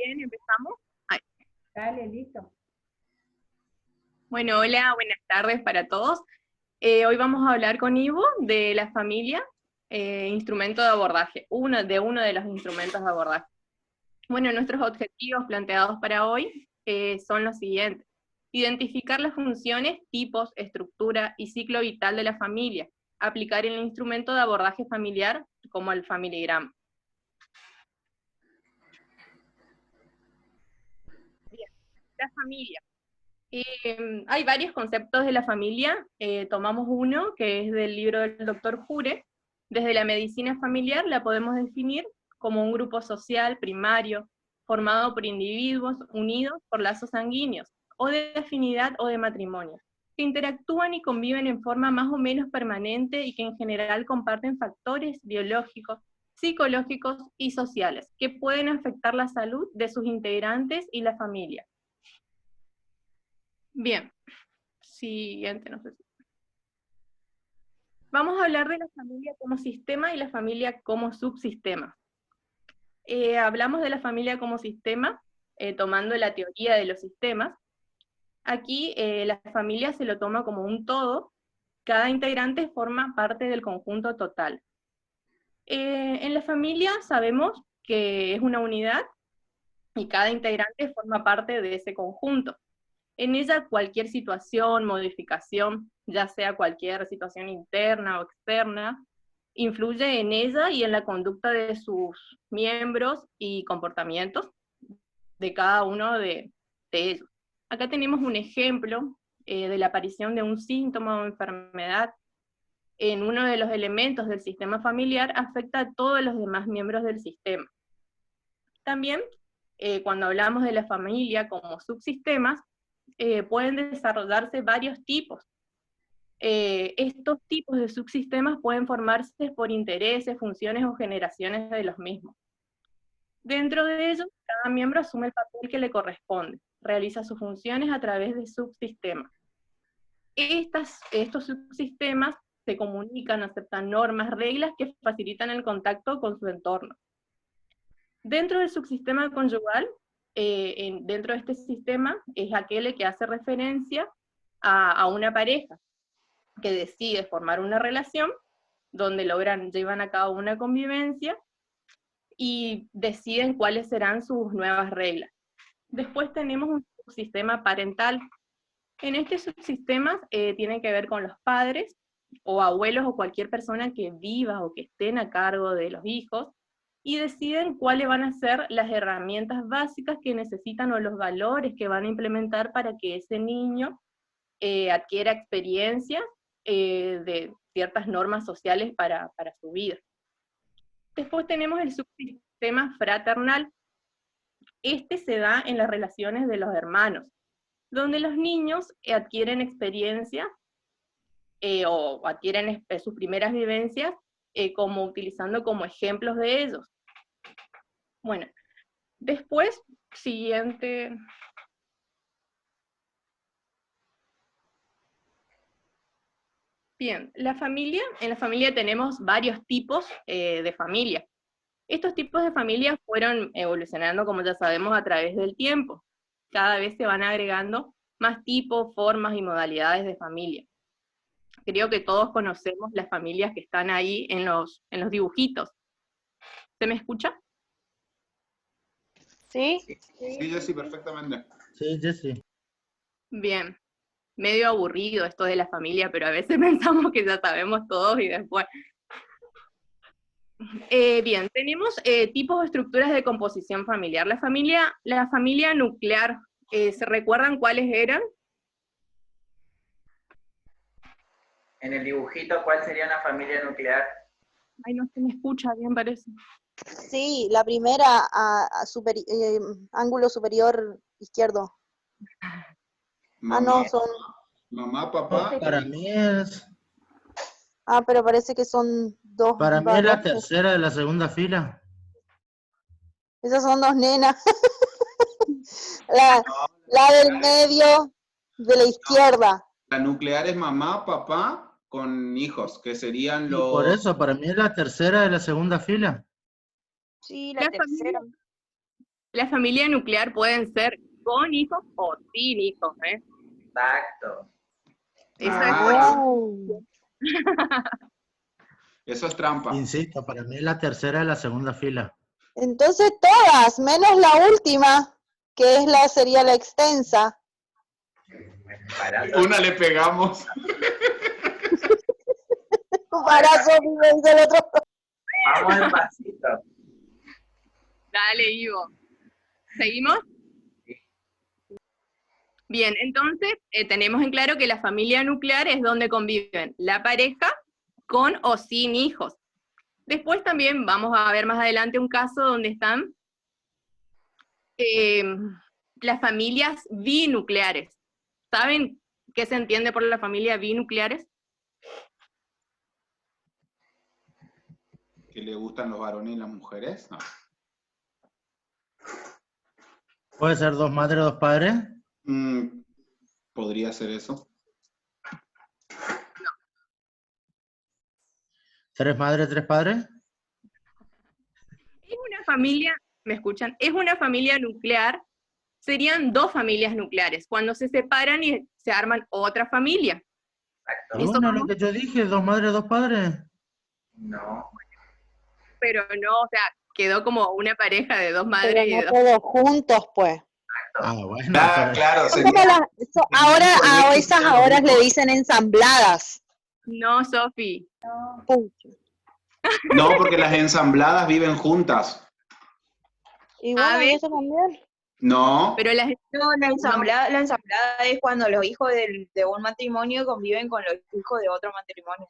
Bien, empezamos. Ay. Dale, listo. Bueno, hola, buenas tardes para todos. Hoy vamos a hablar con Ivo de la familia, instrumento de abordaje, uno de los instrumentos de abordaje. Bueno, nuestros objetivos planteados para hoy son los siguientes. Identificar las funciones, tipos, estructura y ciclo vital de la familia. Aplicar el instrumento de abordaje familiar como el FamilyGram. Bien, la familia. Hay varios conceptos de la familia, tomamos uno que es del libro del doctor Jure. Desde la medicina familiar la podemos definir como un grupo social primario, formado por individuos unidos por lazos sanguíneos, o de afinidad o de matrimonio, que interactúan y conviven en forma más o menos permanente y que en general comparten factores biológicos, psicológicos y sociales, que pueden afectar la salud de sus integrantes y la familia. Bien, siguiente, no sé si. Vamos a hablar de la familia como sistema y la familia como subsistema. Hablamos de la familia como sistema, tomando la teoría de los sistemas. Aquí la familia se lo toma como un todo, cada integrante forma parte del conjunto total. En la familia sabemos que es una unidad y cada integrante forma parte de ese conjunto. En ella cualquier situación, modificación, ya sea cualquier situación interna o externa, influye en ella y en la conducta de sus miembros y comportamientos de cada uno de ellos. Acá tenemos un ejemplo de la aparición de un síntoma o enfermedad en uno de los elementos del sistema familiar afecta a todos los demás miembros del sistema. También, cuando hablamos de la familia como subsistemas, pueden desarrollarse varios tipos. Estos tipos de subsistemas pueden formarse por intereses, funciones o generaciones de los mismos. Dentro de ellos, cada miembro asume el papel que le corresponde, realiza sus funciones a través de subsistemas. Estos subsistemas se comunican, aceptan normas, reglas que facilitan el contacto con su entorno. Dentro del subsistema conyugal, dentro de este sistema, es aquel que hace referencia a una pareja que decide formar una relación, donde llevan a cabo una convivencia, y deciden cuáles serán sus nuevas reglas. Después tenemos un subsistema parental. En este subsistema tiene que ver con los padres, o abuelos, o cualquier persona que viva o que estén a cargo de los hijos, y deciden cuáles van a ser las herramientas básicas que necesitan o los valores que van a implementar para que ese niño adquiera experiencias de ciertas normas sociales para su vida. Después tenemos el subsistema fraternal. Este se da en las relaciones de los hermanos, donde los niños adquieren experiencias o adquieren sus primeras vivencias como utilizando como ejemplos de ellos. Bueno, después, siguiente. Bien, en la familia tenemos varios tipos de familia. Estos tipos de familia fueron evolucionando, como ya sabemos, a través del tiempo. Cada vez se van agregando más tipos, formas y modalidades de familia. Creo que todos conocemos las familias que están ahí en los dibujitos. ¿Se me escucha? ¿Sí? Sí, Jessy, perfectamente. Sí, Jessy. Bien. Medio aburrido esto de la familia, pero a veces pensamos que ya sabemos todos y después. Bien, tenemos tipos o estructuras de composición familiar. La familia nuclear, ¿se recuerdan cuáles eran? En el dibujito, ¿cuál sería una familia nuclear? Ay, no se me escucha bien, parece. Sí, la primera ángulo superior izquierdo. Mamá, No, son... mamá, papá. Para mí es... pero parece que son dos. Para mí es la dos. tercera de la segunda fila. Esas son dos nenas. la del medio de la izquierda. La nuclear es mamá, papá con hijos, que serían Y los... por eso, para mí es la tercera de la segunda fila. Sí, la tercera. La familia nuclear pueden ser con hijos o sin hijos, ¿eh? Exacto. Eso Oh. Eso es trampa. Insisto, para mí es la tercera de la segunda fila. Entonces todas, menos la última, que es sería la extensa. Parando. Una le pegamos. Embarazo, me dice el otro. Vamos despacito. Dale, Ivo. ¿Seguimos? Bien, entonces tenemos en claro que la familia nuclear es donde conviven la pareja con o sin hijos. Después también vamos a ver más adelante un caso donde están las familias binucleares. ¿Saben qué se entiende por la familia binucleares? ¿Que le gustan los varones y las mujeres? No. ¿Puede ser dos madres, dos padres? Podría ser eso. ¿Tres madres, tres padres? Es una familia, ¿me escuchan? Es una familia nuclear, serían dos familias nucleares, cuando se separan y se arman otra familia. Exacto. Y Eso bueno, vamos- lo que yo dije, dos madres, dos padres. No. Pero no, o sea, quedó como una pareja de dos Pero madres y de no dos. todos juntos, pues. Ah, bueno, Ah, pero claro, Son sería. como ahora único a nexo esas serían los ahora le hijos. dicen ensambladas. No, Sofi. Pucha. No, porque las ensambladas viven juntas. Y A bueno, ¿y ver, eso también? No, pero las No, la ensamblada es cuando los hijos de un matrimonio conviven con los hijos de otro matrimonio.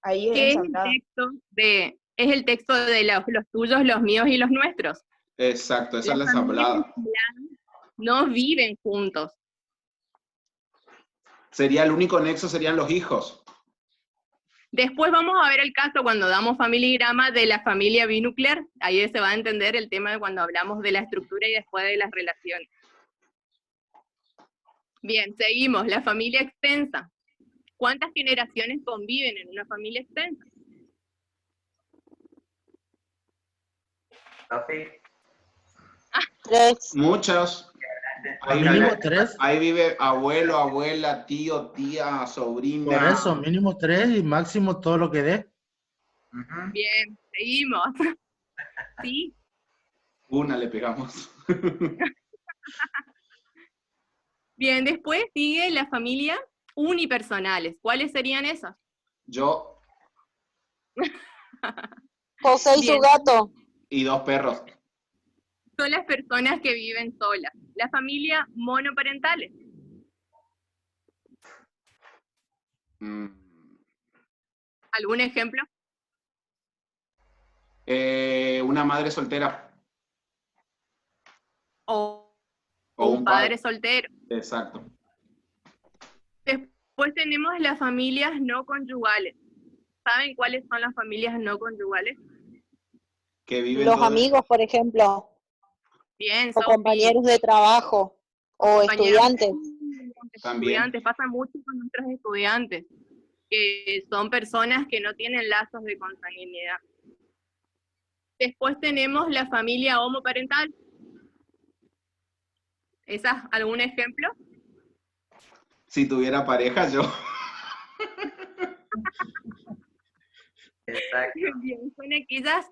Ahí es ¿qué es el ensamblada. texto de? Es el texto de los tuyos, los míos y los nuestros. exacto, esa es la Las familias ensamblada. no viven juntos. Sería el único nexo, serían los hijos. Después vamos a ver el caso cuando damos familigrama de la familia binuclear. Ahí se va a entender el tema de cuando hablamos de la estructura y después de las relaciones. Bien, seguimos. La familia extensa. ¿Cuántas generaciones conviven en una familia extensa? Sofi, 3. Muchas. Ahí mínimo vive, tres. ahí vive abuelo, abuela, tío, tía, Por sobrina. eso, mínimo tres y máximo todo lo que dé. ujú, Bien, seguimos. ¿Sí? Una le pegamos. Bien, después sigue la familia unipersonales. ¿Cuáles serían esas? Yo José y su Bien. gato. y dos perros. Son las personas que viven solas. La familia monoparentales. Mm, ¿Algún ejemplo? una madre soltera O o un un padre padre. soltero. Exacto. Después tenemos las familias no conyugales. ¿Saben cuáles son las familias no conyugales? Que viven Los todos. amigos, por ejemplo, Bien, o Sofi. compañeros de trabajo, o Compañeros, estudiantes. También. estudiantes, pasa mucho con nuestros estudiantes, que son personas que no tienen lazos de consanguinidad. Después tenemos la familia homoparental. ¿Esa algún ejemplo? Si tuviera pareja, yo. exacto. Bien, son aquellas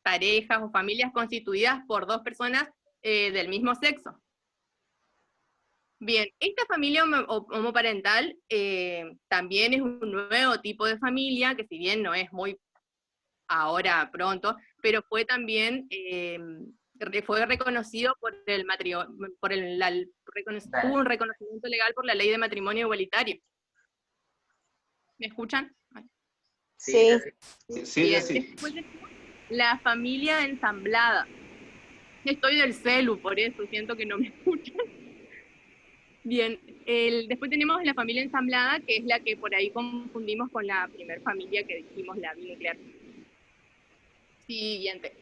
parejas o familias constituidas por dos personas del mismo sexo. Bien, esta familia homoparental también es un nuevo tipo de familia, que si bien no es muy ahora pronto, pero fue también, fue reconocido por el matrimonio, tuvo un reconocimiento legal por la ley de matrimonio igualitario. ¿Me escuchan? Sí. Sí, Bien, sí. después tenemos la familia ensamblada. Estoy del celu, por eso siento que no me escuchan. Bien, después tenemos la familia ensamblada, que es la que por ahí confundimos con la primer familia que dijimos, la binuclear. Siguiente.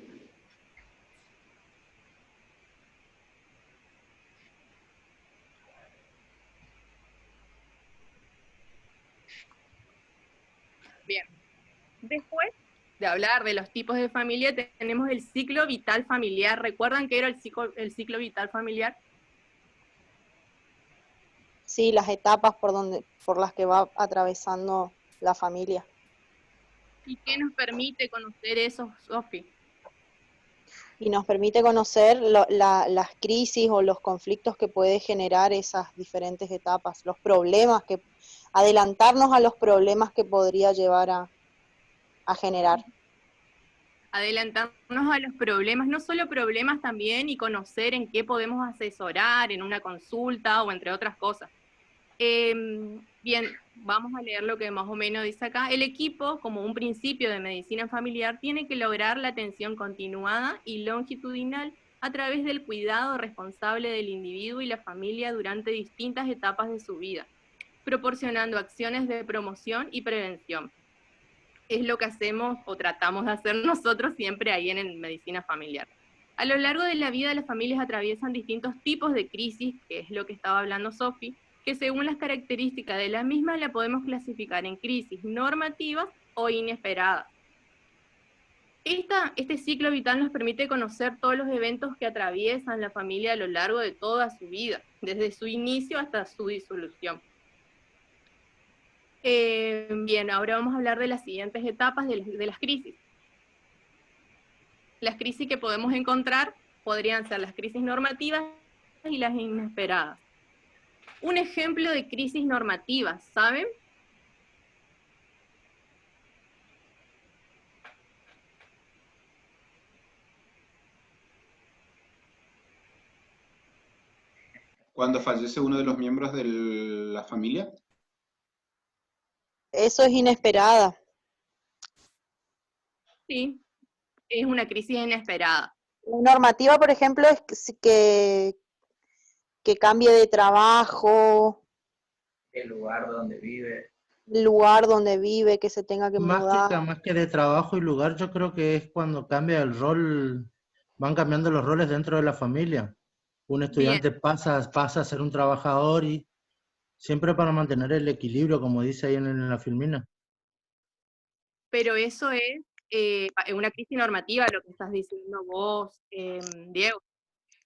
Bien. Después de hablar de los tipos de familia, tenemos el ciclo vital familiar. ¿Recuerdan qué era el ciclo vital familiar? Sí, las etapas por las que va atravesando la familia. ¿Y qué nos permite conocer eso, Sofi? Y nos permite conocer las crisis o los conflictos que puede generar esas diferentes etapas, los problemas, adelantarnos a los problemas que podría llevar a generar. Adelantarnos a los problemas, no solo problemas también, y conocer en qué podemos asesorar en una consulta o entre otras cosas. Bien, vamos a leer lo que más o menos dice acá. El equipo, como un principio de medicina familiar, tiene que lograr la atención continuada y longitudinal a través del cuidado responsable del individuo y la familia durante distintas etapas de su vida, proporcionando acciones de promoción y prevención. Es lo que hacemos o tratamos de hacer nosotros siempre ahí en medicina familiar. A lo largo de la vida, las familias atraviesan distintos tipos de crisis, que es lo que estaba hablando Sofi, que según las características de la misma la podemos clasificar en crisis normativas o inesperadas. Este ciclo vital nos permite conocer todos los eventos que atraviesan la familia a lo largo de toda su vida, desde su inicio hasta su disolución. Bien, ahora vamos a hablar de las siguientes etapas de las crisis. Las crisis que podemos encontrar podrían ser las crisis normativas y las inesperadas. Un ejemplo de crisis normativas, ¿saben? Cuando fallece uno de los miembros de la familia. Eso es inesperada. Sí, es una crisis inesperada. La normativa, por ejemplo, es que cambie de trabajo, El lugar donde vive. el lugar donde vive, que se tenga que mudar. Más que de trabajo y lugar, yo creo que es cuando cambia el rol, van cambiando los roles dentro de la familia. Un estudiante pasa a ser un trabajador y siempre para mantener el equilibrio, como dice ahí en la filmina. Pero eso es una crisis normativa, lo que estás diciendo vos, Diego.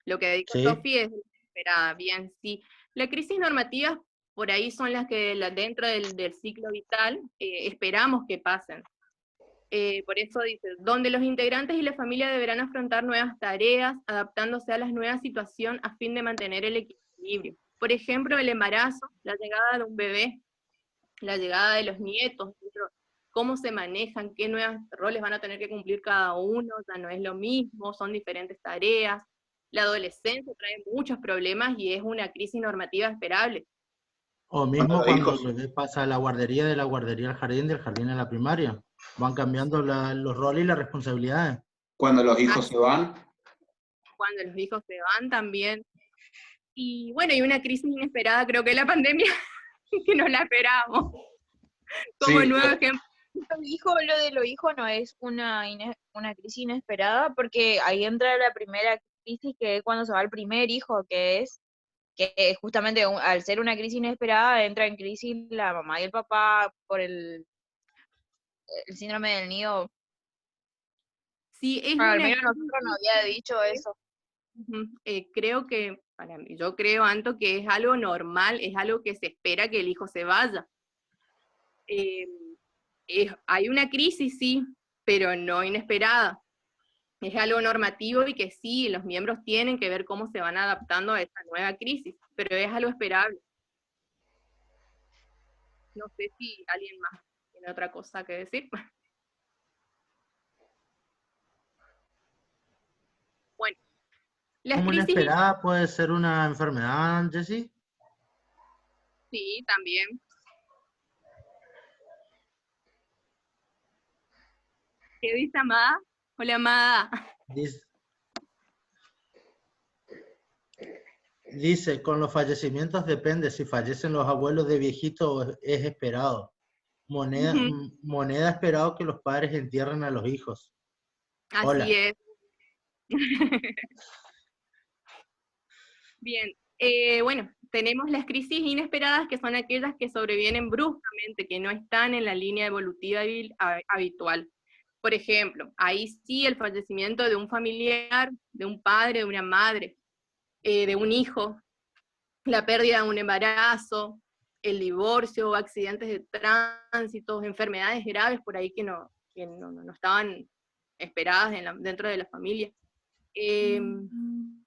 Lo que dijo Sí. Sofi es inesperada, bien, sí. Las crisis normativas por ahí son las que dentro del ciclo vital esperamos que pasen. Por eso dice, donde los integrantes y la familia deberán afrontar nuevas tareas, adaptándose a la nueva situación a fin de mantener el equilibrio. Por ejemplo, el embarazo, la llegada de un bebé, la llegada de los nietos, cómo se manejan, qué nuevos roles van a tener que cumplir cada uno, ya no es lo mismo, son diferentes tareas. La adolescencia trae muchos problemas y es una crisis normativa esperable. O mismo Los cuando hijos. el bebé pasa de la guardería al jardín, del jardín a la primaria. Van cambiando los roles y las responsabilidades. Cuando los hijos se van. Cuando los hijos se van también. Y bueno, y una crisis inesperada, creo que la pandemia, que no la esperábamos. Como Sí, nuevo ejemplo. Lo de los hijos no es una crisis inesperada, porque ahí entra la primera crisis, que es cuando se va el primer hijo, que justamente al ser una crisis inesperada entra en crisis la mamá y el papá por el síndrome del nido. Sí, es Al una menos nosotros nos había dicho eso. creo que, para mí, yo creo, Anto, que es algo normal, es algo que se espera que el hijo se vaya. Hay una crisis, sí, pero no inesperada. Es algo normativo y que sí, los miembros tienen que ver cómo se van adaptando a esta nueva crisis, pero es algo esperable. No sé si alguien más tiene otra cosa que decir. Bueno, las ¿Cómo crisis, inesperada puede ser una enfermedad, Jessie? sí, también. ¿Qué dice Amada? Hola, Amada. Dice, con los fallecimientos depende, si fallecen los abuelos de viejito es esperado. Moneda esperado que los padres entierren a los hijos. Así Hola. es. Bien, bueno, tenemos las crisis inesperadas, que son aquellas que sobrevienen bruscamente, que no están en la línea evolutiva habitual. Por ejemplo, ahí sí el fallecimiento de un familiar, de un padre, de una madre, de un hijo, la pérdida de un embarazo, el divorcio, accidentes de tránsito, enfermedades graves por ahí que no estaban esperadas dentro de la familia.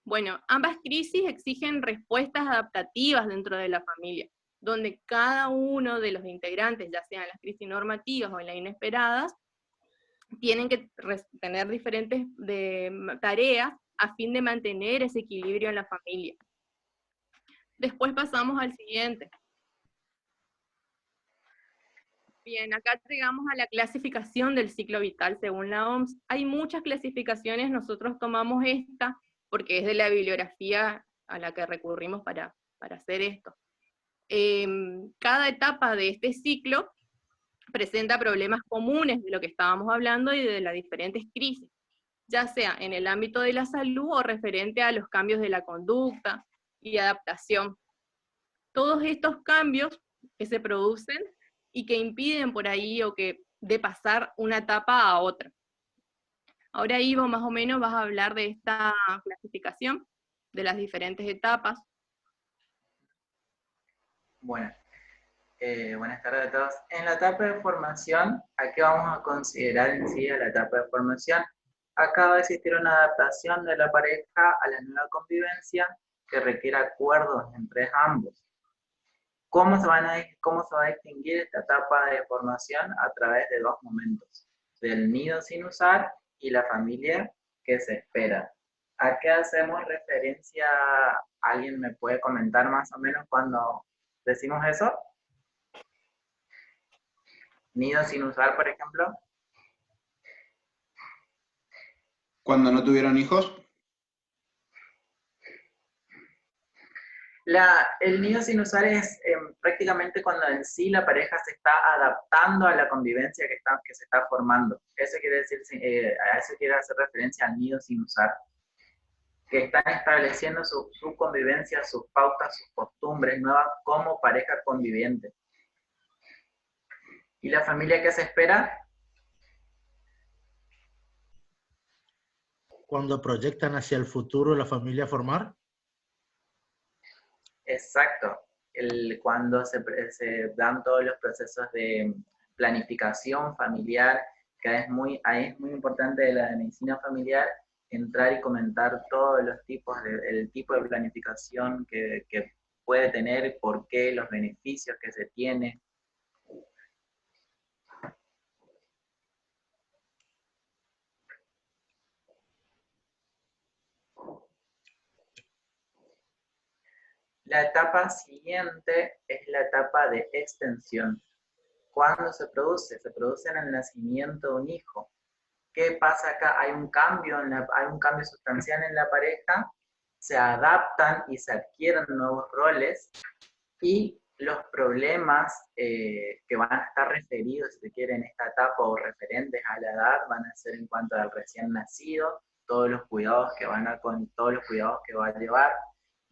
Bueno, ambas crisis exigen respuestas adaptativas dentro de la familia, donde cada uno de los integrantes, ya sean las crisis normativas o las inesperadas, tienen que tener diferentes tareas a fin de mantener ese equilibrio en la familia. Después pasamos al siguiente. Bien, acá llegamos a la clasificación del ciclo vital según la OMS. Hay muchas clasificaciones, nosotros tomamos esta porque es de la bibliografía a la que recurrimos para hacer esto. Cada etapa de este ciclo presenta problemas comunes de lo que estábamos hablando y de las diferentes crisis, ya sea en el ámbito de la salud o referente a los cambios de la conducta y adaptación. Todos estos cambios que se producen y que impiden por ahí o que de pasar una etapa a otra. Ahora, Ivo, más o menos vas a hablar de esta clasificación, de las diferentes etapas. Bueno, buenas tardes a todos. En la etapa de formación, ¿a qué vamos a considerar en sí a la etapa de formación? Acá va a existir una adaptación de la pareja a la nueva convivencia que requiere acuerdos entre ambos. ¿Cómo se va a distinguir esta etapa de formación? A través de dos momentos, del nido sin usar y la familia que se espera. ¿A qué hacemos referencia? ¿Alguien me puede comentar más o menos cuando decimos eso? Nido sin usar, por ejemplo. Cuando no tuvieron hijos. El nido sin usar es prácticamente cuando en sí la pareja se está adaptando a la convivencia que se está formando. Eso quiere decir, a eso quiere hacer referencia al nido sin usar. Que están estableciendo su convivencia, sus pautas, sus costumbres nuevas como pareja conviviente. ¿Y la familia qué se espera? Cuando proyectan hacia el futuro la familia a formar. Exacto. Cuando se dan todos los procesos de planificación familiar, que ahí es muy importante de la medicina familiar, entrar y comentar todos los tipos, el tipo de planificación que puede tener, por qué, los beneficios que se tiene. La etapa siguiente es la etapa de extensión. ¿Cuándo se produce? Se produce en el nacimiento de un hijo. ¿Qué pasa acá? Hay un cambio sustancial en la pareja, se adaptan y se adquieren nuevos roles, y los problemas que van a estar referidos, si se quiere, en esta etapa o referentes a la edad, van a ser en cuanto al recién nacido, todos los cuidados que va a llevar,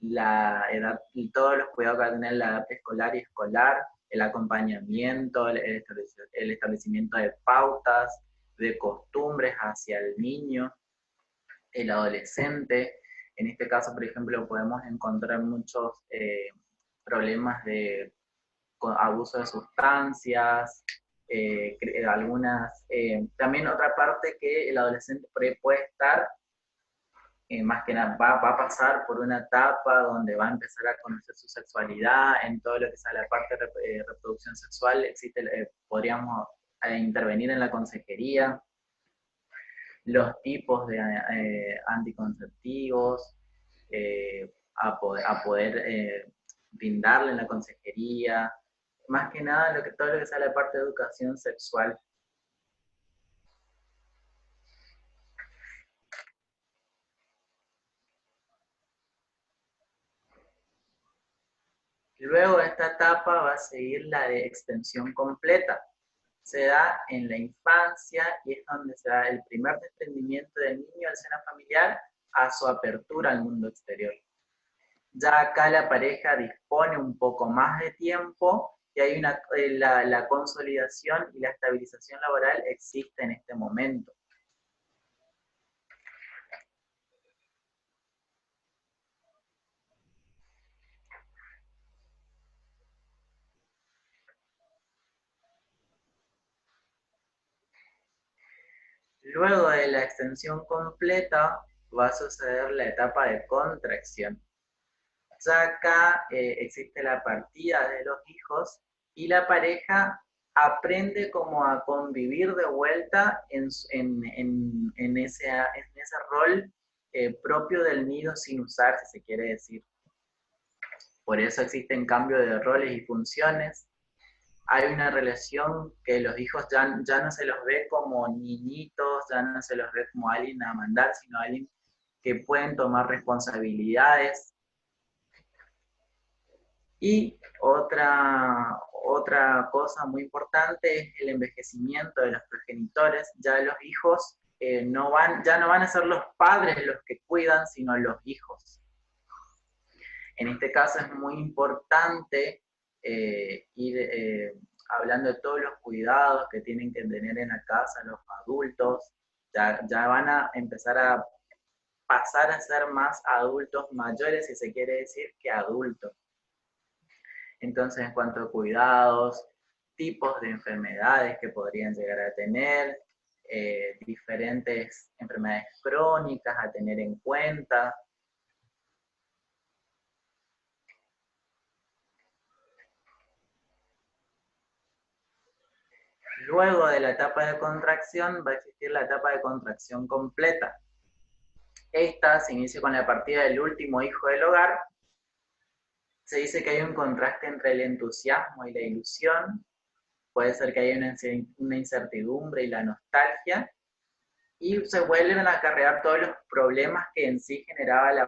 la edad y todos los cuidados que va a tener la edad escolar y escolar, el acompañamiento, el establecimiento de pautas, de costumbres hacia el niño, el adolescente. En este caso, por ejemplo, podemos encontrar muchos problemas de abuso de sustancias, también otra parte que el adolescente puede estar, más que nada, va a pasar por una etapa donde va a empezar a conocer su sexualidad, en todo lo que sea la parte de reproducción sexual, podríamos intervenir en la consejería, los tipos de anticonceptivos, a poder brindarle en la consejería, más que nada todo lo que sea la parte de educación sexual. Luego de esta etapa va a seguir la de extensión completa. Se da en la infancia y es donde se da el primer desprendimiento del niño del seno familiar a su apertura al mundo exterior. Ya acá la pareja dispone un poco más de tiempo y hay la consolidación y la estabilización laboral existe en este momento. Luego de la extensión completa va a suceder la etapa de contracción. Ya acá existe la partida de los hijos y la pareja aprende como a convivir de vuelta en ese rol propio del nido sin usar, si se quiere decir. Por eso existen cambios de roles y funciones. Hay una relación que los hijos ya no se los ve como niñitos, ya no se los ve como alguien a mandar, sino alguien que pueden tomar responsabilidades. Y otra cosa muy importante es el envejecimiento de los progenitores. Ya los hijos ya no van a ser los padres los que cuidan, sino los hijos. En este caso es muy importante ir hablando de todos los cuidados que tienen que tener en la casa los adultos. Ya van a empezar a pasar a ser más adultos mayores, si se quiere decir, que adultos. Entonces, en cuanto a cuidados, tipos de enfermedades que podrían llegar a tener, diferentes enfermedades crónicas a tener en cuenta. Luego de la etapa de contracción va a existir la etapa de contracción completa. Esta se inicia con la partida del último hijo del hogar. Se dice que hay un contraste entre el entusiasmo y la ilusión. Puede ser que haya una incertidumbre y la nostalgia. Y se vuelven a acarrear todos los problemas que en sí generaba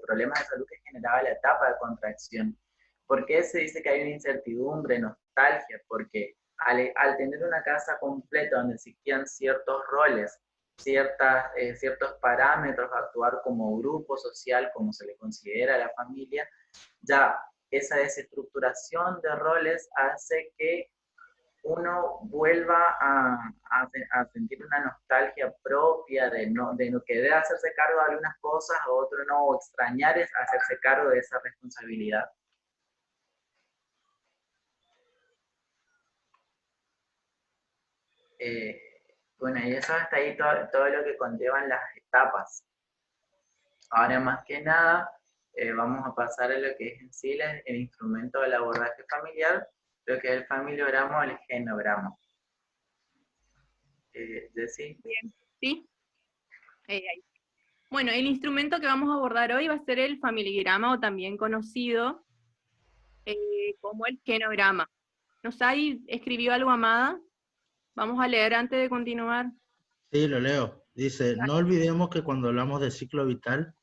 problemas de salud que generaba la etapa de contracción. ¿Por qué se dice que hay una incertidumbre, nostalgia? Porque al tener una casa completa donde existían ciertos roles, ciertos parámetros a actuar como grupo social, como se le considera a la familia, ya esa desestructuración de roles hace que uno vuelva a sentir una nostalgia propia de que debe hacerse cargo de algunas cosas, o otro no, o extrañar es hacerse cargo de esa responsabilidad. Bueno, y eso hasta ahí todo lo que conllevan las etapas. Ahora, más que nada, vamos a pasar a lo que es en sí el instrumento del abordaje familiar, lo que es el familiograma o el genograma. ¿Jessy? Bien, ¿sí? Ahí. Bueno, el instrumento que vamos a abordar hoy va a ser el familigrama, o también conocido como el genograma. ¿Nos escribió algo, Amada? Vamos a leer antes de continuar. Sí, lo leo. Dice, no olvidemos que cuando hablamos de ciclo vital,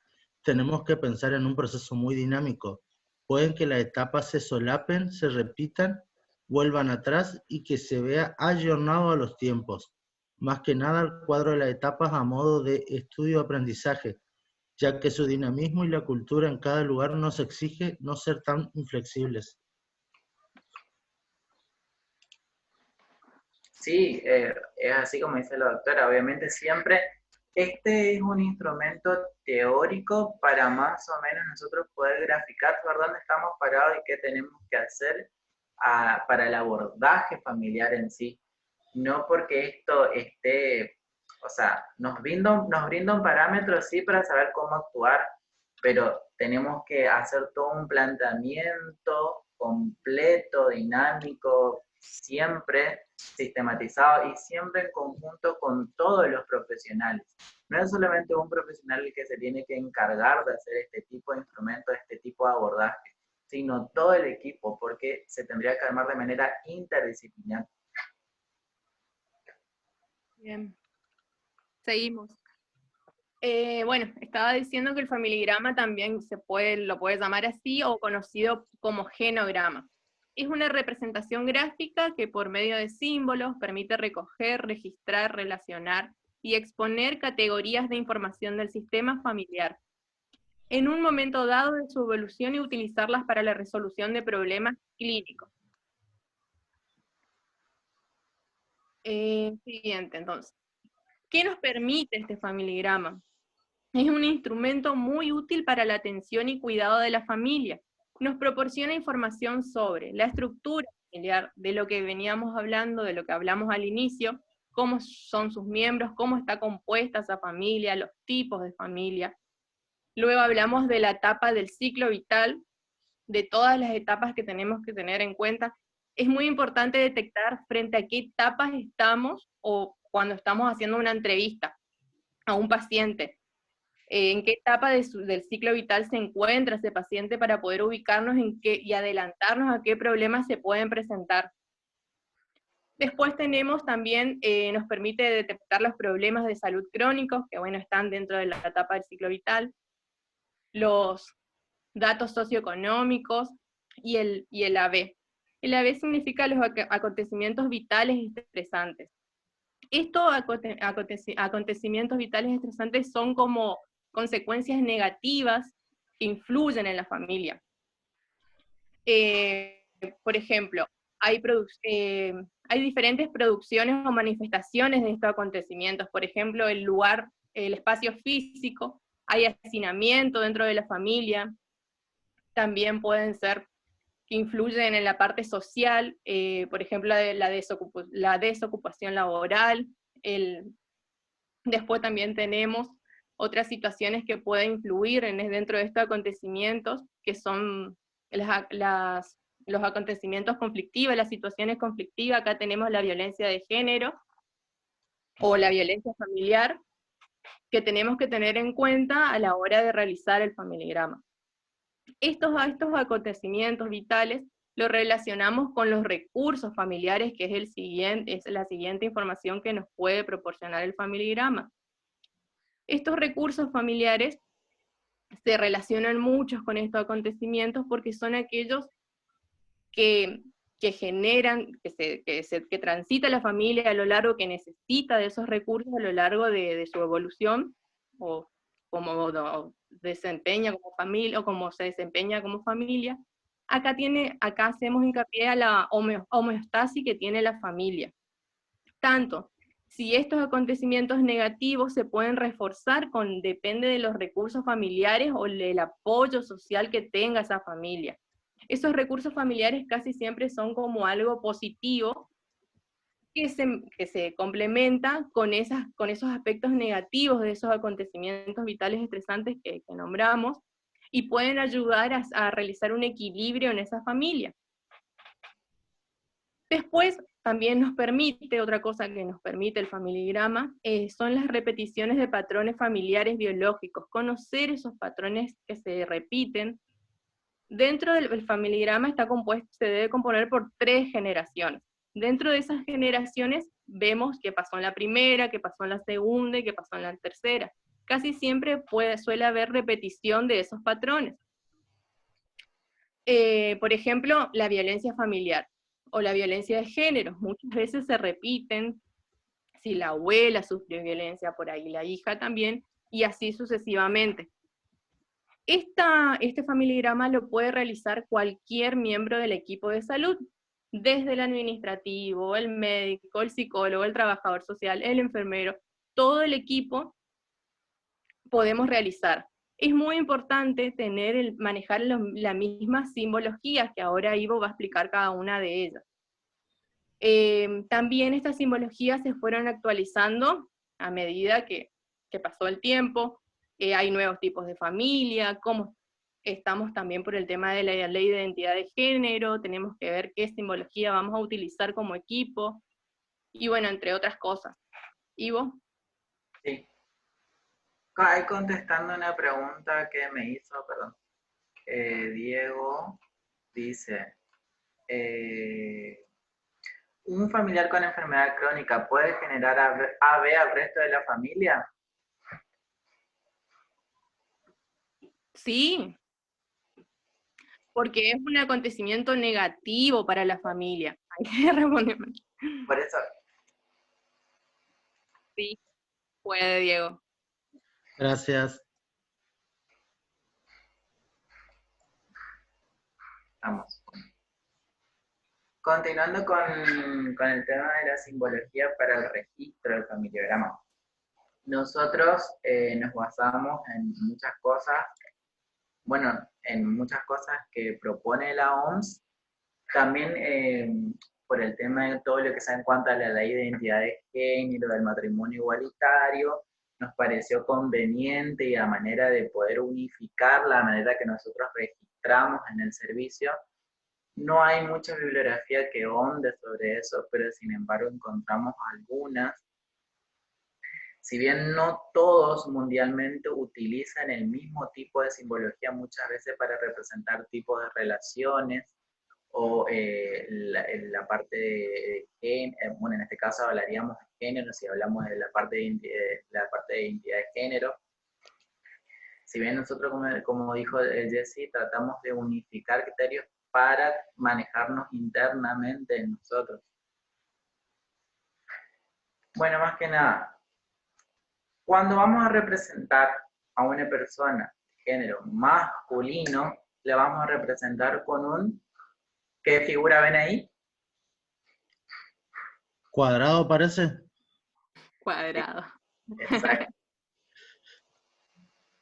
tenemos que pensar en un proceso muy dinámico. Pueden que las etapas se solapen, se repitan, vuelvan atrás y que se vea ayornado a los tiempos. Más que nada el cuadro de las etapas a modo de estudio-aprendizaje, ya que su dinamismo y la cultura en cada lugar nos exige no ser tan inflexibles. Sí, es así como dice la doctora. Obviamente siempre este es un instrumento teórico para más o menos nosotros poder graficar por dónde estamos parados y qué tenemos que hacer para el abordaje familiar en sí. No porque esto esté, o sea, nos brinda un parámetro sí para saber cómo actuar, pero tenemos que hacer todo un planteamiento completo, dinámico, siempre sistematizado y siempre en conjunto con todos los profesionales. No es solamente un profesional el que se tiene que encargar de hacer este tipo de instrumentos, este tipo de abordaje, sino todo el equipo, porque se tendría que armar de manera interdisciplinar. Bien. Seguimos. Bueno, estaba diciendo que el familigrama también lo puede llamar así, o conocido como genograma. Es una representación gráfica que por medio de símbolos permite recoger, registrar, relacionar y exponer categorías de información del sistema familiar en un momento dado de su evolución y utilizarlas para la resolución de problemas clínicos. Siguiente, entonces. ¿Qué nos permite este familigrama? Es un instrumento muy útil para la atención y cuidado de la familia. Nos proporciona información sobre la estructura familiar, de lo que veníamos hablando, de lo que hablamos al inicio, cómo son sus miembros, cómo está compuesta esa familia, los tipos de familia. Luego hablamos de la etapa del ciclo vital, de todas las etapas que tenemos que tener en cuenta. Es muy importante detectar frente a qué etapas estamos o cuando estamos haciendo una entrevista a un paciente. En qué etapa del ciclo vital se encuentra ese paciente para poder ubicarnos en qué y adelantarnos a qué problemas se pueden presentar. Después tenemos también, nos permite detectar los problemas de salud crónicos, que bueno, están dentro de la etapa del ciclo vital, los datos socioeconómicos y el AB. El AB significa los acontecimientos vitales estresantes. Estos acontecimientos vitales estresantes son como consecuencias negativas que influyen en la familia. Por ejemplo, hay diferentes producciones o manifestaciones de estos acontecimientos. Por ejemplo, el lugar, el espacio físico, hay hacinamiento dentro de la familia, también pueden ser que influyen en la parte social, por ejemplo, la desocupación laboral. Después también tenemos otras situaciones que pueden influir dentro de estos acontecimientos, que son los acontecimientos conflictivos, las situaciones conflictivas. Acá tenemos la violencia de género o la violencia familiar, que tenemos que tener en cuenta a la hora de realizar el familigrama. Estos acontecimientos vitales los relacionamos con los recursos familiares, que es la siguiente información que nos puede proporcionar el familigrama. Estos recursos familiares se relacionan muchos con estos acontecimientos porque son aquellos que generan, que transita la familia a lo largo, que necesita de esos recursos a lo largo de su evolución, o como desempeña como familia, o como se desempeña como familia. Acá hacemos hincapié a la homeostasis que tiene la familia. Tanto si estos acontecimientos negativos se pueden reforzar depende de los recursos familiares o del apoyo social que tenga esa familia. Esos recursos familiares casi siempre son como algo positivo que se complementa con esos aspectos negativos de esos acontecimientos vitales estresantes que nombramos, y pueden ayudar a realizar un equilibrio en esa familia. Después, también otra cosa que nos permite el familigrama, son las repeticiones de patrones familiares biológicos, conocer esos patrones que se repiten. Dentro del familigrama se debe componer por 3 generaciones. Dentro de esas generaciones vemos qué pasó en la primera, qué pasó en la segunda y qué pasó en la tercera. Casi siempre suele haber repetición de esos patrones. Por ejemplo, la violencia familiar o la violencia de género, muchas veces se repiten. Si la abuela sufrió violencia, por ahí la hija también, y así sucesivamente. Este familigrama lo puede realizar cualquier miembro del equipo de salud, desde el administrativo, el médico, el psicólogo, el trabajador social, el enfermero, todo el equipo podemos realizar. Es muy importante manejar las mismas simbologías, que ahora Ivo va a explicar cada una de ellas. También estas simbologías se fueron actualizando a medida que pasó el tiempo. Hay nuevos tipos de familia, como estamos también por el tema de la ley de identidad de género, tenemos que ver qué simbología vamos a utilizar como equipo, y bueno, entre otras cosas. ¿Ivo? Sí. Ahí contestando una pregunta que me hizo, Diego, dice, ¿un familiar con enfermedad crónica puede generar AB al resto de la familia? Sí, porque es un acontecimiento negativo para la familia. Hay que responder. Por eso. Sí, puede, Diego. Gracias. Vamos. Continuando con el tema de la simbología para el registro del familiograma. Nosotros nos basamos en muchas cosas, bueno, en muchas cosas que propone la OMS, también por el tema de todo lo que sea en cuanto a la ley de identidad de género, del matrimonio igualitario, nos pareció conveniente y a manera de poder unificar la manera que nosotros registramos en el servicio. No hay mucha bibliografía que onde sobre eso, pero sin embargo encontramos algunas. Si bien no todos mundialmente utilizan el mismo tipo de simbología muchas veces para representar tipos de relaciones, o la parte de género, bueno, en este caso hablaríamos de género, si hablamos de la parte de identidad de género. Si bien nosotros, como dijo Jesse, tratamos de unificar criterios para manejarnos internamente en nosotros. Bueno, más que nada, cuando vamos a representar a una persona de género masculino, le vamos a representar con un... ¿Qué figura ven ahí? ¿Cuadrado parece? Cuadrado. Exacto.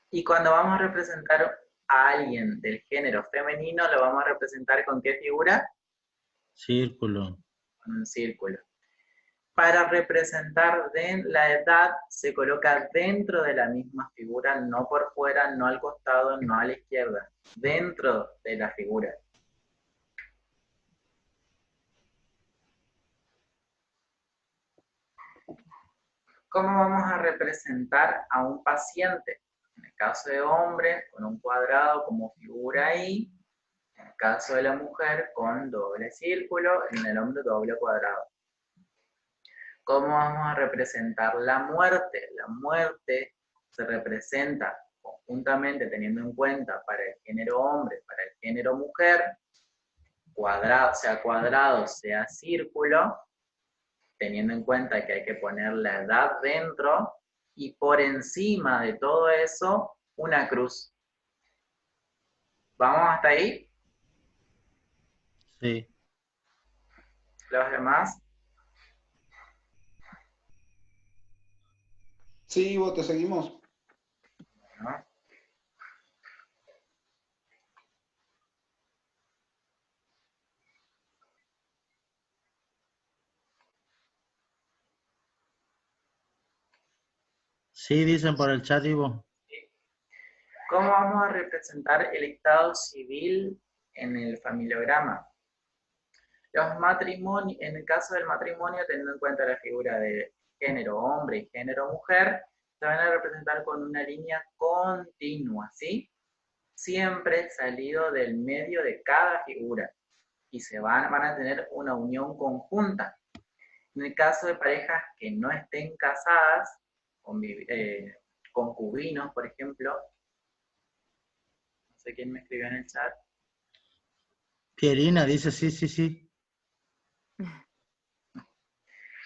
Y cuando vamos a representar a alguien del género femenino, lo vamos a representar ¿con qué figura? Círculo. Con un círculo. Para representar la edad, se coloca dentro de la misma figura, no por fuera, no al costado, no a la izquierda, dentro de la figura. ¿Cómo vamos a representar a un paciente? En el caso de hombre, con un cuadrado como figura ahí. En el caso de la mujer, con doble círculo. En el hombre, doble cuadrado. ¿Cómo vamos a representar la muerte? La muerte se representa conjuntamente teniendo en cuenta para el género hombre, para el género mujer, cuadrado, sea círculo, teniendo en cuenta que hay que poner la edad dentro, y por encima de todo eso, una cruz. ¿Vamos hasta ahí? Sí. ¿Los demás? Sí, vos te seguimos. ¿No? Sí, dicen por el chat, Ivo. ¿Cómo vamos a representar el estado civil en el familiograma? Los matrimonios, en el caso del matrimonio, teniendo en cuenta la figura de género hombre y género mujer, se van a representar con una línea continua, ¿sí? Siempre salido del medio de cada figura, y van a tener una unión conjunta. En el caso de parejas que no estén casadas, concubinos, por ejemplo, no sé quién me escribió en el chat. Pierina dice sí, sí, sí.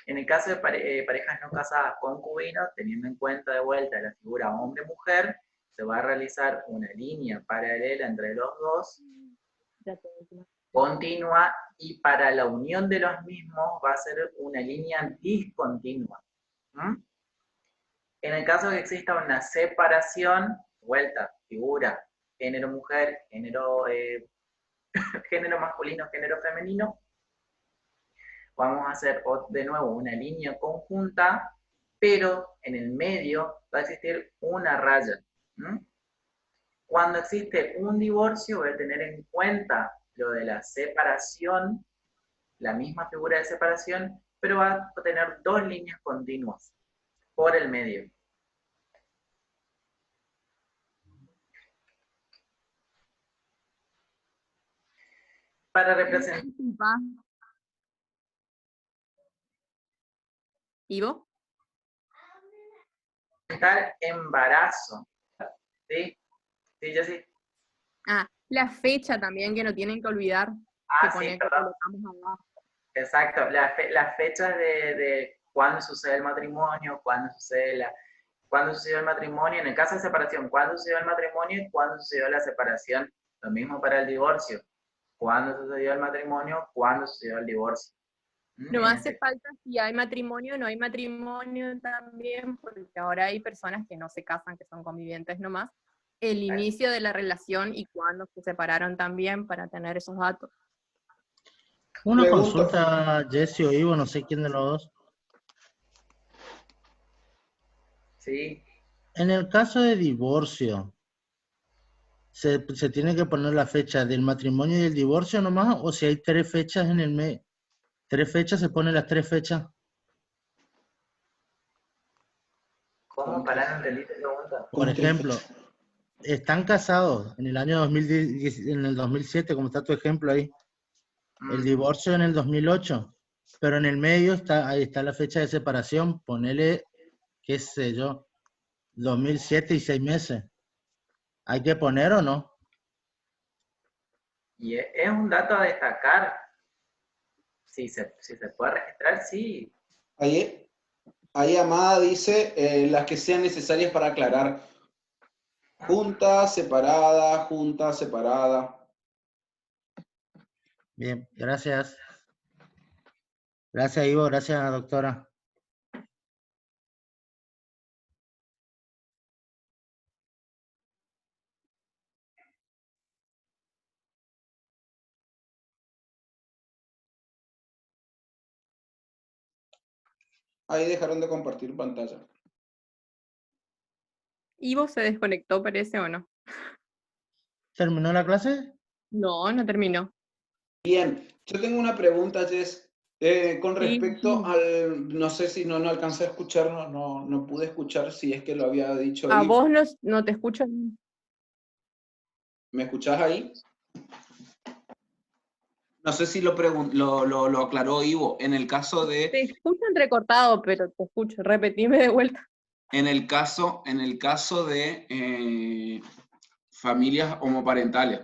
En el caso de parejas no casadas concubinos, teniendo en cuenta de vuelta la figura hombre-mujer, se va a realizar una línea paralela entre los dos, continua, y para la unión de los mismos va a ser una línea discontinua. En el caso de que exista una separación, vuelta, figura, género mujer, género masculino, género femenino, vamos a hacer de nuevo una línea conjunta, pero en el medio va a existir una raya. Cuando existe un divorcio, voy a tener en cuenta lo de la separación, la misma figura de separación, pero va a tener dos líneas continuas por el medio. Para representar... ¿Ivo? embarazo. ¿Sí? ¿Sí, Jessy? Ah, la fecha también que no tienen que olvidar. Ah, sí, perdón. Exacto, las fechas de cuándo sucede el matrimonio, cuándo sucedió el matrimonio, en el caso de separación, cuándo sucedió el matrimonio y cuándo sucedió la separación. Lo mismo para el divorcio. cuándo sucedió el matrimonio, cuándo sucedió el divorcio. No hace falta si hay matrimonio o no hay matrimonio también, porque ahora hay personas que no se casan, que son convivientes nomás. El inicio de la relación y cuándo se separaron también para tener esos datos. Una Pregunto. consulta, Jesse o Ivo, no sé quién de los dos. Sí, En el caso de divorcio, ¿se tiene que poner la fecha del matrimonio y del divorcio nomás? ¿O si hay 3 fechas en el mes? 3 fechas, se ponen las 3 fechas. ¿cómo para no entender tu pregunta? Por ejemplo, están casados en el año 2010, en el 2007, como está tu ejemplo ahí. El divorcio en el 2008, pero en el medio ahí está la fecha de separación. Ponele, qué sé yo, 2007 y 6 meses. ¿Hay que poner o no? Y es un dato a destacar. Si se puede registrar, sí. Ahí Amada dice las que sean necesarias para aclarar. Junta, separada. Bien, gracias. Gracias, Ivo. Gracias, doctora. Ahí dejaron de compartir pantalla. ¿Ivo se desconectó, parece, o no? ¿Terminó la clase? No, no terminó. Bien, yo tengo una pregunta, Jess. Con respecto al, no sé si no alcancé a escuchar, no pude escuchar si es que lo había dicho A ahí. vos no te escucho. ¿Me escuchás ahí? No sé si lo aclaró Ivo. En el caso Te de, escucho entrecortado, pero te escucho. Repetime de vuelta. en el caso de familias homoparentales,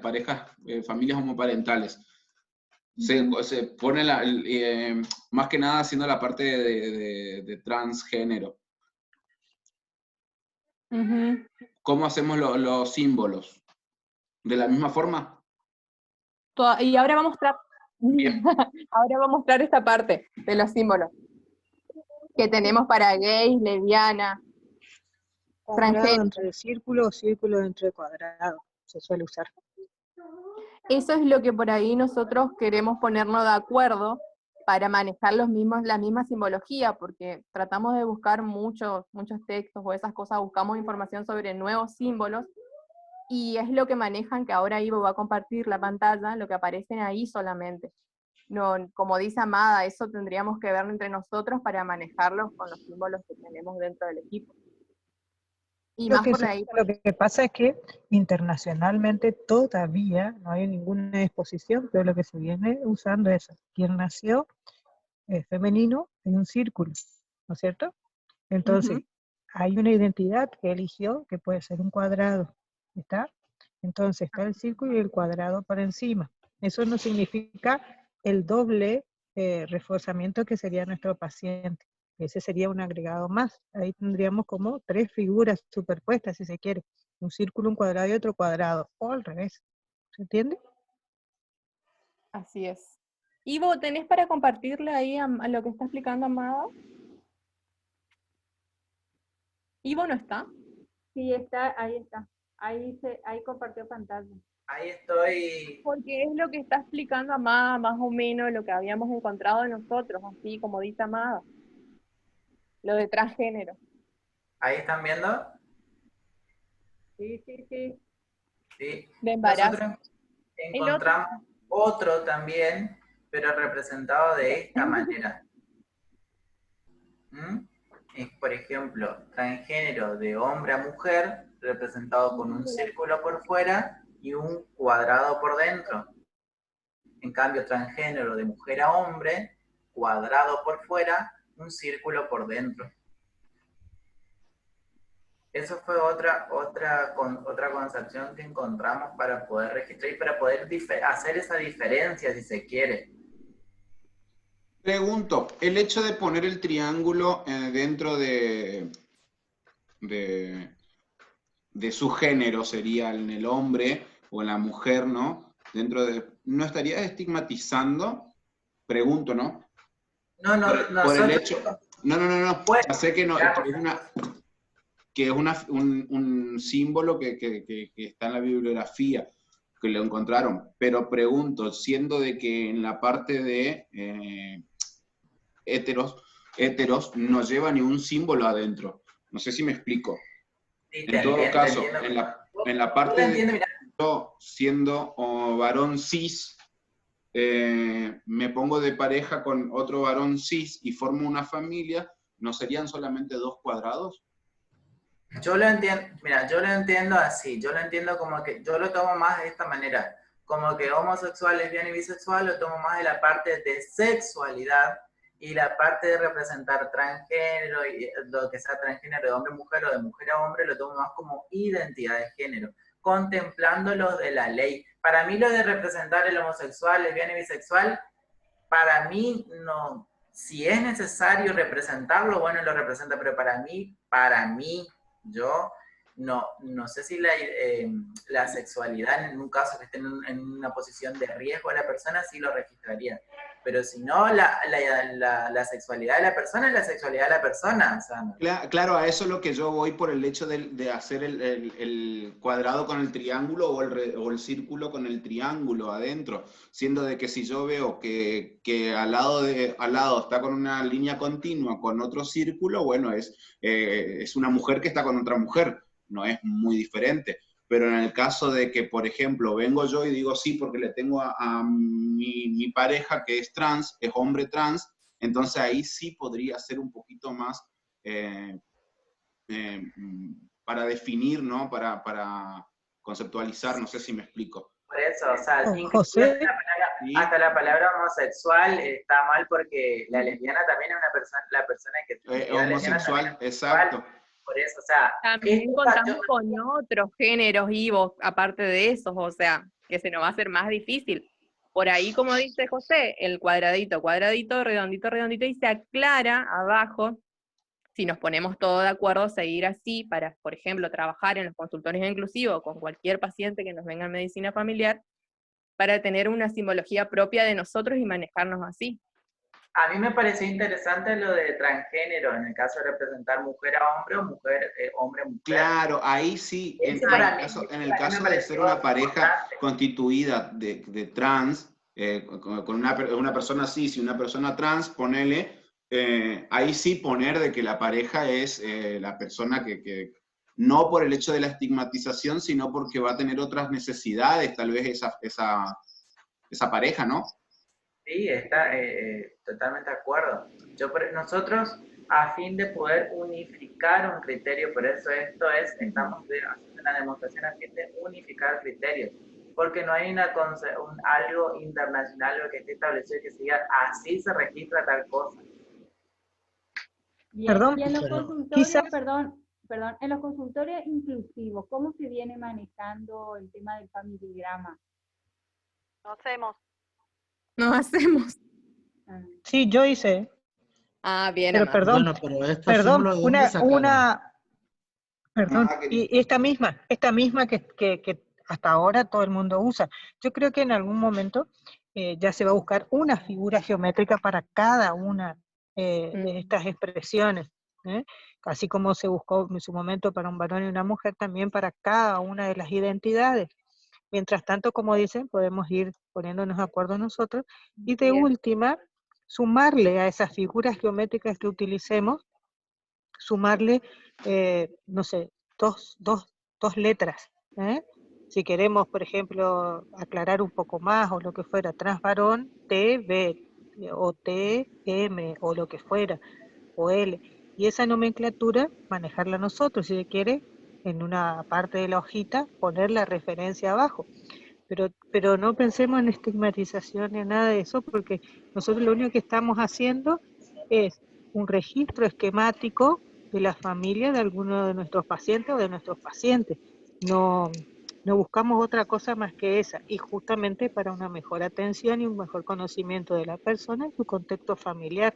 familias homoparentales, se pone más que nada haciendo la parte de transgénero. ¿Cómo hacemos los símbolos? ¿De la misma forma? Y ahora vamos a mostrar. Bien. Ahora vamos a mostrar esta parte de los símbolos que tenemos para gays, lesbiana, Cuadrado transgénero. entre el círculo o círculo entre cuadrado, se suele usar. Eso es lo que por ahí nosotros queremos ponernos de acuerdo para manejar la misma simbología, porque tratamos de buscar muchos textos o esas cosas, buscamos información sobre nuevos símbolos, y es lo que manejan, que ahora Ivo va a compartir la pantalla, lo que aparecen ahí solamente. No, como dice Amada, eso tendríamos que ver entre nosotros para manejarlos con los símbolos que tenemos dentro del equipo. Y más por ahí. Lo que pasa es que internacionalmente todavía no hay ninguna exposición, pero lo que se viene usando es quien nació femenino en un círculo, ¿no es cierto? Entonces, hay una identidad que eligió que puede ser un cuadrado, ¿está? Entonces está el círculo y el cuadrado por encima. Eso no significa el doble reforzamiento que sería nuestro paciente. Ese sería un agregado más. Ahí tendríamos como 3 figuras superpuestas, si se quiere. Un círculo, un cuadrado y otro cuadrado. O al revés. ¿Se entiende? Así es. Ivo, ¿tenés para compartirle ahí a lo que está explicando Amada? ¿Ivo no está? Sí, está, ahí está. Ahí compartió pantalla. Ahí estoy. Porque es lo que está explicando Amada, más o menos lo que habíamos encontrado nosotros, así como dice Amada. Lo de transgénero. ¿Ahí están viendo? Sí. Sí. De embarazo. Nosotros encontramos otro también, pero representado de esta manera. Por ejemplo, transgénero de hombre a mujer, representado con un círculo por fuera y un cuadrado por dentro. En cambio, transgénero de mujer a hombre, cuadrado por fuera, un círculo por dentro. Eso fue otra concepción que encontramos para poder registrar y para poder hacer esa diferencia, si se quiere. Pregunto, el hecho de poner el triángulo dentro de su género, sería en el hombre o en la mujer, ¿no? ¿No estarías estigmatizando? Pregunto, ¿no? No, no, Por el nosotros... hecho... No. Bueno, Ya sé que no, claro. que es un símbolo que está en la bibliografía, que lo encontraron, pero pregunto, siendo de que en la parte de heteros no lleva ni un símbolo adentro. No sé si me explico. Sí, En todo caso, en la parte yo entiendo, de yo siendo varón cis, me pongo de pareja con otro varón cis y formo una familia, ¿no serían solamente 2 cuadrados? Yo lo entiendo, mira, yo lo entiendo así, yo lo entiendo como que, yo lo tomo más de esta manera, como que homosexual, lesbiana y bisexual lo tomo más de la parte de sexualidad y la parte de representar transgénero y lo que sea transgénero de hombre a mujer o de mujer a hombre lo tomo más como identidad de género, contemplando lo de la ley. Para mí lo de representar el homosexual, lesbiana y bisexual, para mí no, si es necesario representarlo, bueno, lo representa, pero para mí, yo no sé si la sexualidad, en un caso que esté en una posición de riesgo a la persona, sí lo registraría. Pero si no, la sexualidad de la persona es la sexualidad de la persona. O sea, no. Claro, a eso es lo que yo voy por el hecho de hacer el cuadrado con el triángulo o el círculo con el triángulo adentro, siendo de que si yo veo que al lado está con una línea continua con otro círculo, bueno, es una mujer que está con otra mujer, no es muy diferente. Pero en el caso de que, por ejemplo, vengo yo y digo sí porque le tengo a mi pareja que es trans, es hombre trans, entonces ahí sí podría ser un poquito más para definir, ¿no? Para conceptualizar, no sé si me explico. Por eso, o sea, José, hasta la palabra homosexual está mal porque la lesbiana también es la persona que homosexual, exacto. Por eso, o sea, también contamos con otros géneros vivos, aparte de esos, o sea, que se nos va a hacer más difícil. Por ahí, como dice José, el cuadradito, redondito, y se aclara abajo, si nos ponemos todos de acuerdo, seguir así para, por ejemplo, trabajar en los consultorios inclusivos con cualquier paciente que nos venga en medicina familiar, para tener una simbología propia de nosotros y manejarnos así. A mí me pareció interesante lo de transgénero, en el caso de representar mujer a hombre o mujer, hombre a mujer. Claro, ahí sí, en el caso de ser una pareja constituida de trans, con una persona cis y una persona trans, ponele, ahí sí poner de que la pareja es la persona que no por el hecho de la estigmatización, sino porque va a tener otras necesidades, tal vez esa pareja, ¿no? Sí, está totalmente de acuerdo. Nosotros, a fin de poder unificar un criterio, por eso estamos haciendo una demostración a fin de unificar criterios, porque no hay algo internacional que esté establecido que se diga así se registra tal cosa. Bien, perdón, y en los consultorios, quizás, perdón, en los consultorios inclusivos, ¿cómo se viene manejando el tema del familigrama? No hacemos. sí, yo hice, Ah, bien, pero Amanda. perdón, Bueno, pero estos perdón, símbolos, ¿de dónde sacaron? perdón, Ah, y esta misma que hasta ahora todo el mundo usa. Yo creo que en algún momento ya se va a buscar una figura geométrica para cada una de estas expresiones, ¿eh? Así como se buscó en su momento para un varón y una mujer, también para cada una de las identidades. Mientras tanto, como dicen, podemos ir poniéndonos de acuerdo nosotros y de última, sumarle a esas figuras geométricas que utilicemos, sumarle, no sé, dos letras. Si queremos, por ejemplo, aclarar un poco más o lo que fuera, transvarón, TB, o TM, o lo que fuera, o L. Y esa nomenclatura, manejarla nosotros, si se quiere, en una parte de la hojita, poner la referencia abajo. Pero no pensemos en estigmatización ni en nada de eso, porque nosotros lo único que estamos haciendo es un registro esquemático de la familia de alguno de nuestros pacientes o de nuestros pacientes. No buscamos otra cosa más que esa, y justamente para una mejor atención y un mejor conocimiento de la persona en su contexto familiar.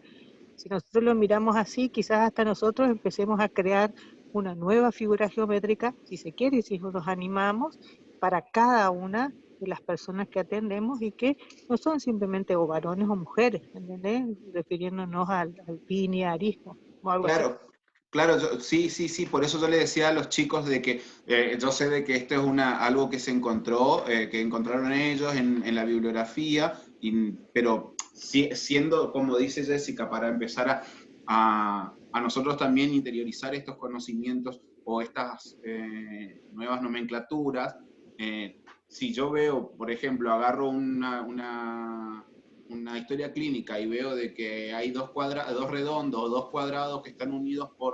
Si nosotros lo miramos así, quizás hasta nosotros empecemos a crear una nueva figura geométrica, si se quiere, y si nos animamos, para cada una de las personas que atendemos y que no son simplemente o varones o mujeres, ¿entendés? Refiriéndonos al binarismo o algo así. Claro, claro, sí, por eso yo le decía a los chicos de que yo sé de que esto es algo que se encontró, que encontraron ellos en la bibliografía, pero siendo, como dice Jessica, para empezar a nosotros también interiorizar estos conocimientos o estas nuevas nomenclaturas, si yo veo, por ejemplo, agarro una historia clínica y veo de que hay dos redondos o dos cuadrados que están unidos por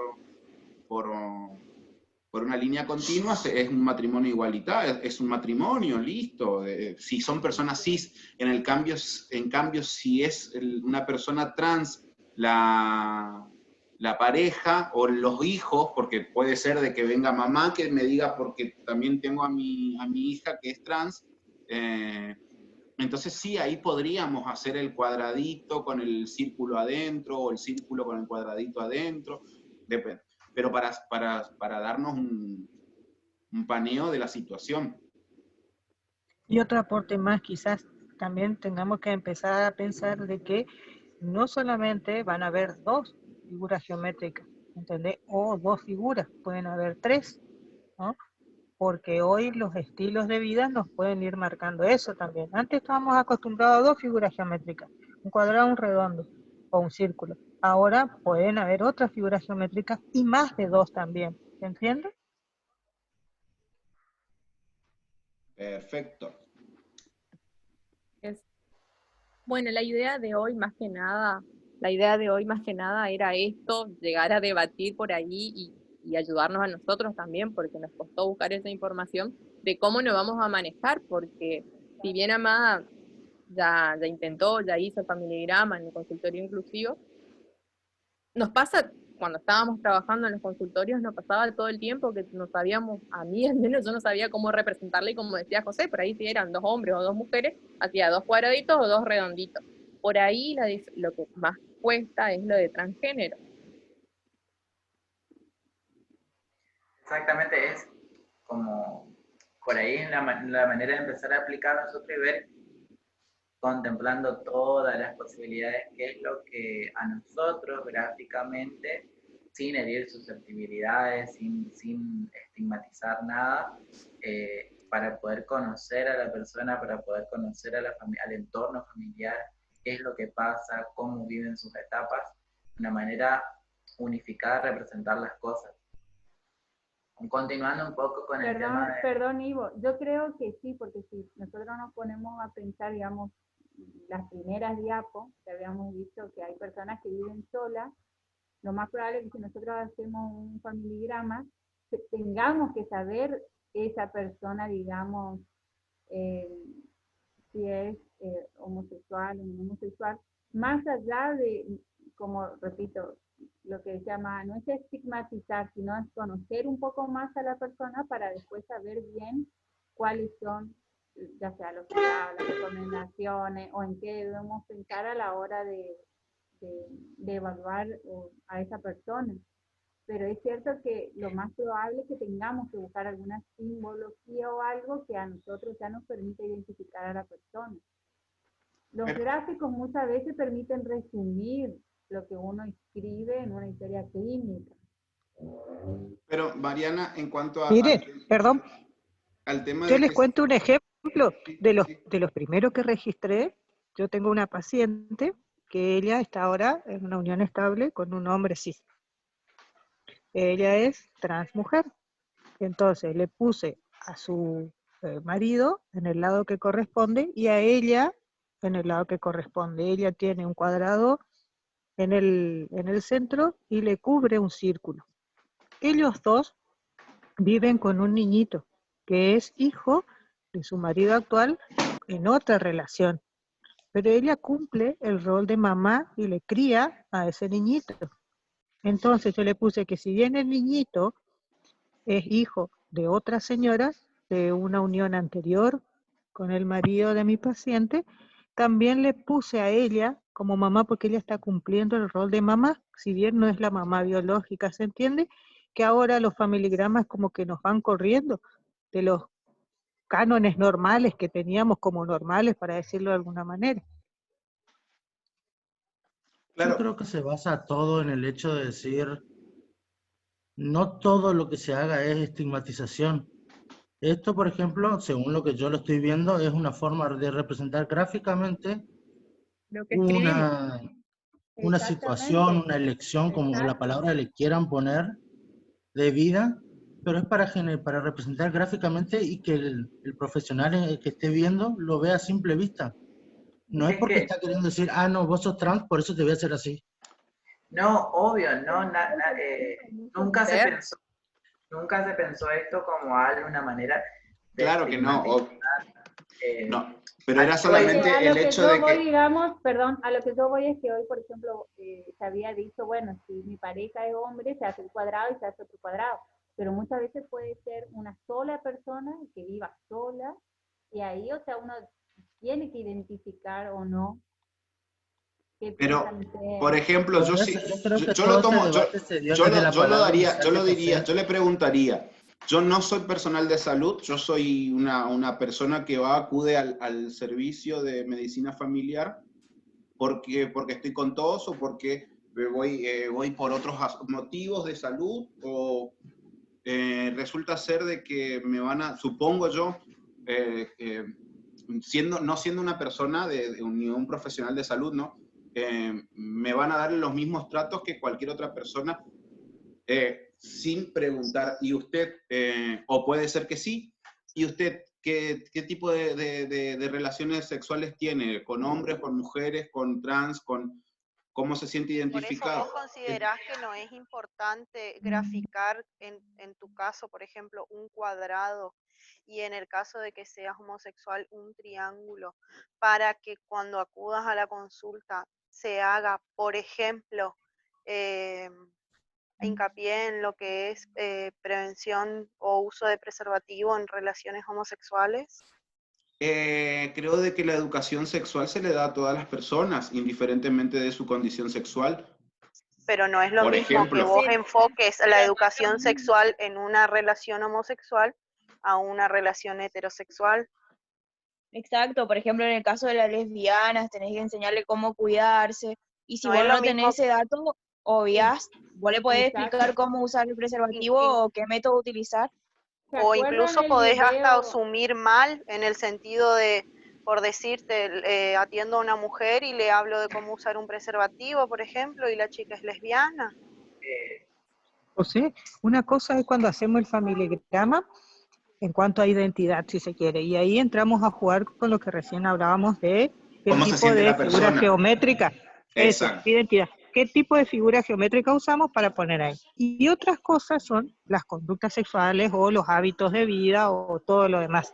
una línea continua, es un matrimonio igualitario, es un matrimonio, listo. Si son personas cis, en cambio, si es una persona trans, la pareja o los hijos, porque puede ser de que venga mamá que me diga, porque también tengo a mi hija que es trans, entonces sí, ahí podríamos hacer el cuadradito con el círculo adentro o el círculo con el cuadradito adentro, pero para darnos un paneo de la situación. Y otro aporte más, quizás también tengamos que empezar a pensar de que no solamente van a haber dos figuras geométricas, ¿entendés? O dos figuras, pueden haber tres, ¿no? Porque hoy los estilos de vida nos pueden ir marcando eso también. Antes estábamos acostumbrados a dos figuras geométricas, un cuadrado, un redondo o un círculo. Ahora pueden haber otras figuras geométricas y más de dos también, ¿se entiende? Perfecto. Bueno, la idea de hoy más que nada era esto, llegar a debatir por ahí y ayudarnos a nosotros también, porque nos costó buscar esa información de cómo nos vamos a manejar, porque si bien Amada ya intentó, ya hizo familigrama en el consultorio inclusivo, nos pasa, cuando estábamos trabajando en los consultorios, nos pasaba todo el tiempo que no sabíamos, a mí al menos yo no sabía cómo representarle, y como decía José, por ahí si eran dos hombres o dos mujeres, hacía dos cuadraditos o dos redonditos. Por ahí lo que más cuesta es lo de transgénero. Exactamente, es como por ahí la manera de empezar a aplicar nosotros y ver, contemplando todas las posibilidades, qué es lo que a nosotros gráficamente, sin herir susceptibilidades, sin estigmatizar nada, para poder conocer a la persona, para poder conocer al entorno familiar, qué es lo que pasa, cómo viven sus etapas, una manera unificada de representar las cosas. Continuando un poco con el tema de... Perdón, Ivo, yo creo que sí, porque si nosotros nos ponemos a pensar, digamos, las primeras diapos, que habíamos visto que hay personas que viven solas, lo más probable es que si nosotros hacemos un familigrama, tengamos que saber esa persona, digamos, si es homosexual o no homosexual, más allá de, como repito, lo que se llama, no es estigmatizar, sino es conocer un poco más a la persona para después saber bien cuáles son, ya sea los cuidados, las recomendaciones, o en qué debemos pensar a la hora de evaluar a esa persona. Pero es cierto que lo más probable es que tengamos que buscar alguna simbología o algo que a nosotros ya nos permita identificar a la persona. Los gráficos muchas veces permiten resumir lo que uno escribe en una historia clínica. Pero Mariana, en cuanto a... Mire, perdón, al tema yo de les que... cuento un ejemplo de los primeros que registré. Yo tengo una paciente que ella está ahora en una unión estable con un hombre cis. Ella es trans mujer. Entonces le puse a su marido en el lado que corresponde y a ella en el lado que corresponde. Ella tiene un cuadrado en el centro y le cubre un círculo. Ellos dos viven con un niñito que es hijo de su marido actual en otra relación, pero ella cumple el rol de mamá y le cría a ese niñito. Entonces yo le puse que si bien el niñito es hijo de otra señora, de una unión anterior con el marido de mi paciente, también le puse a ella como mamá porque ella está cumpliendo el rol de mamá, si bien no es la mamá biológica, ¿se entiende? Que ahora los familigramas como que nos van corriendo de los cánones normales que teníamos como normales, para decirlo de alguna manera. Yo Claro, creo que se basa todo en el hecho de decir, no todo lo que se haga es estigmatización. Esto, por ejemplo, según lo que yo lo estoy viendo, es una forma de representar gráficamente Lo que escribimos. una situación, Exactamente, una elección, como la exacto. palabra le quieran poner, de vida, pero es para representar gráficamente y que el profesional que esté viendo lo vea a simple vista. No es Es porque que, está queriendo decir, ah, no, vos sos trans, por eso te voy a hacer así. no, obvio, no, Mucho nunca se poder. pensó, nunca se pensó esto como algo, una manera de claro que no, estigmatizar. no, pero ¿A era qué voy? Que a solamente el lo que hecho yo de voy, que, digamos, perdón, a lo que yo voy es que hoy, por ejemplo, se había dicho, bueno, si mi pareja es hombre, se hace un cuadrado y se hace otro cuadrado, pero muchas veces puede ser una sola persona que viva sola, y ahí, o sea, uno tiene que identificar o no qué pero, piensan ustedes. por ejemplo, Pero yo creo que yo lo todo ese tomo, debate se dio desde la yo lo palabra daría, yo inicial lo de diría, José. yo le preguntaría, yo no soy personal de salud, yo soy una persona que acude al servicio de medicina familiar porque estoy con tos o porque voy por otros motivos de salud o resulta ser de que me van a, supongo yo, no siendo una persona ni un profesional de salud, ¿no? Me van a dar los mismos tratos que cualquier otra persona sin preguntar. Y usted, o puede ser que sí, y usted, ¿qué tipo de relaciones sexuales tiene? ¿Con hombres, con mujeres, con trans, con cómo se siente Por eso identificado? vos considerás que no es importante graficar en tu caso, por ejemplo, un cuadrado y en el caso de que seas homosexual, un triángulo, para que cuando acudas a la consulta se haga, por ejemplo, eh, hincapié en lo que es prevención o uso de preservativo en relaciones homosexuales. Creo de que la educación sexual se le da a todas las personas, indiferentemente de su condición sexual. Pero no es lo Por mismo que ejemplo, vos enfoques la educación sexual en una relación homosexual a una relación heterosexual. Exacto, por ejemplo, en el caso de las lesbianas, tenés que enseñarle cómo cuidarse, y si No vos es lo no tenés mismo. ese dato, obviás, vos le podés explicar Exacto. cómo usar el in- preservativo in- o qué método utilizar. ¿Se o acuerdan incluso el podés hasta video? asumir mal en el sentido de, por decirte, atiendo a una mujer y le hablo de cómo usar un preservativo, por ejemplo, y la chica es lesbiana. Eh, José, una cosa es cuando hacemos el familigrama en cuanto a identidad, si se quiere, y ahí entramos a jugar con lo que recién hablábamos de qué ¿cómo se tipo siente de la figura persona? geométrica, eso, Exacto. identidad, qué tipo de figura geométrica usamos para poner ahí. Y otras cosas son las conductas sexuales o los hábitos de vida o todo lo demás.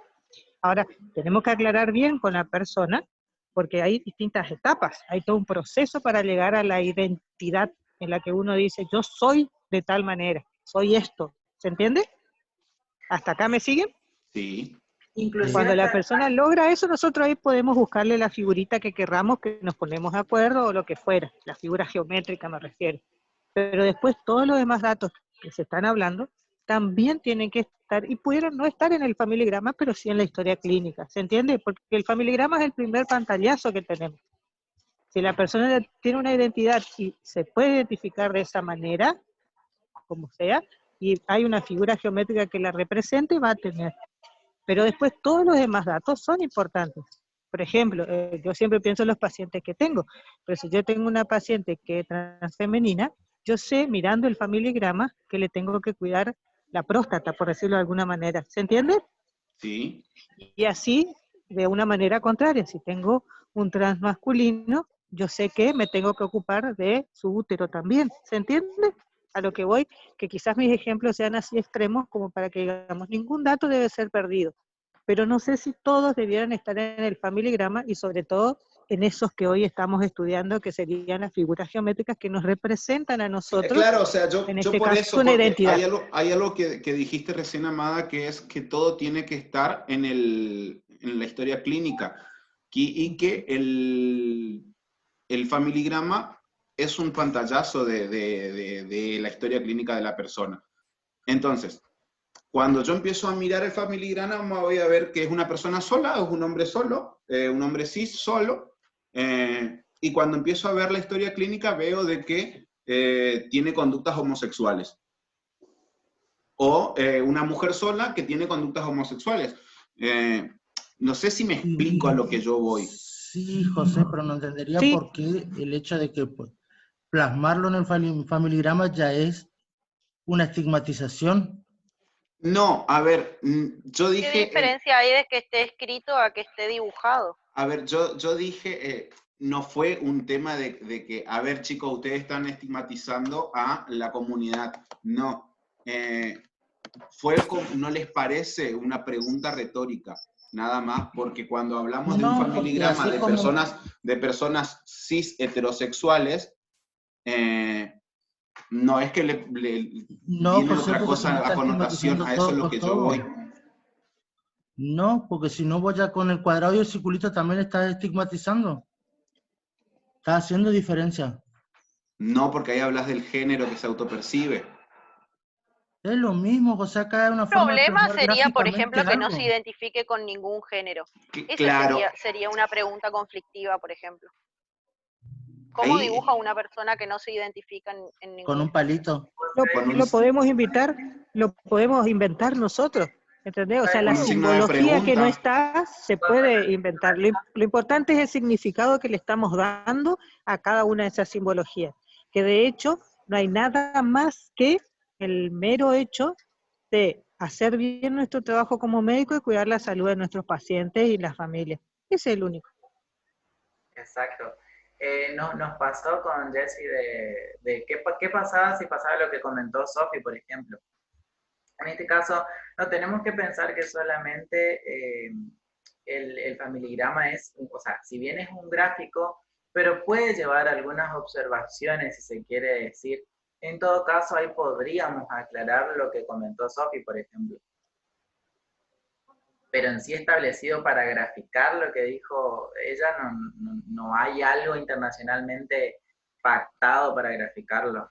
Ahora, tenemos que aclarar bien con la persona, porque hay distintas etapas, hay todo un proceso para llegar a la identidad en la que uno dice, yo soy de tal manera, soy esto, ¿se entiende? ¿Hasta acá me siguen? Sí. inclusive Cuando la hasta, persona logra eso, nosotros ahí podemos buscarle la figurita que querramos, que nos ponemos de acuerdo o lo que fuera, la figura geométrica me refiero. Pero después todos los demás datos que se están hablando también tienen que estar, y pudieran no estar en el familigrama, pero sí en la historia clínica, ¿se entiende? Porque el familigrama es el primer pantallazo que tenemos. Si la persona tiene una identidad y se puede identificar de esa manera, como sea, y hay una figura geométrica que la represente, va a tener. Pero después todos los demás datos son importantes. Por ejemplo, yo siempre pienso en los pacientes que tengo, pero si yo tengo una paciente que es transfemenina, yo sé, mirando el familigrama, que le tengo que cuidar la próstata, por decirlo de alguna manera. ¿Se entiende? Sí. Y así, de una manera contraria, si tengo un transmasculino, yo sé que me tengo que ocupar de su útero también. ¿Se entiende? A lo que voy, que quizás mis ejemplos sean así extremos como para que digamos, ningún dato debe ser perdido. Pero no sé si todos debieran estar en el familigrama y sobre todo en esos que hoy estamos estudiando, que serían las figuras geométricas que nos representan a nosotros, Claro, o sea, en yo este por caso eso, una porque identidad. hay algo que dijiste recién, Amada, que es que todo tiene que estar en la historia clínica y que el familigrama es un pantallazo de la historia clínica de la persona. Entonces, Cuando yo empiezo a mirar el familigrama voy a ver que es una persona sola, es un hombre solo, un hombre cis solo, y cuando empiezo a ver la historia clínica veo de que tiene conductas homosexuales. O una mujer sola que tiene conductas homosexuales. No sé si me explico a lo que yo voy. Sí, José, pero no entendería Sí. por qué el hecho de que pues, plasmarlo en el familigrama ya es una estigmatización. No, a ver, yo ¿Qué dije... diferencia hay de que esté escrito a que esté dibujado? A ver, yo dije, no fue un tema de que, a ver chicos, ustedes están estigmatizando a la comunidad. No, fue como, ¿no les parece una pregunta retórica? Nada más, porque cuando hablamos de un No, familigrama porque así de personas cis heterosexuales, no es que No, viene José, otra porque se me cosa a está connotación, estigmatizando a eso es lo todo, que yo todo. voy. No, porque si no voy ya con el cuadrado y el circulito también está estigmatizando. Está haciendo diferencia. No, porque ahí hablas del género que se autopercibe. Es lo mismo, José, acá hay una El forma de problema plasmar sería, por gráficamente ejemplo, que no se algo. identifique con ningún género. Esa Claro, sería una pregunta conflictiva, por ejemplo. ¿Cómo ahí dibuja una persona que no se identifica en Con ningún un palito. con un, Lo podemos inventar nosotros, ¿entendés? O sea, la con un signo de simbología que no pregunta. está se puede inventar. Lo importante es el significado que le estamos dando a cada una de esas simbologías, que de hecho no hay nada más que el mero hecho de hacer bien nuestro trabajo como médico y cuidar la salud de nuestros pacientes y las familias. Ese es el único. Exacto. Nos pasó con Jessy de qué pasaba si pasaba lo que comentó Sofi, por ejemplo. En este caso, no tenemos que pensar que solamente el familigrama es, o sea, si bien es un gráfico, pero puede llevar algunas observaciones, si se quiere decir. En todo caso, ahí podríamos aclarar lo que comentó Sofi, por ejemplo. Pero en sí establecido para graficar lo que dijo ella, no hay algo internacionalmente pactado para graficarlo.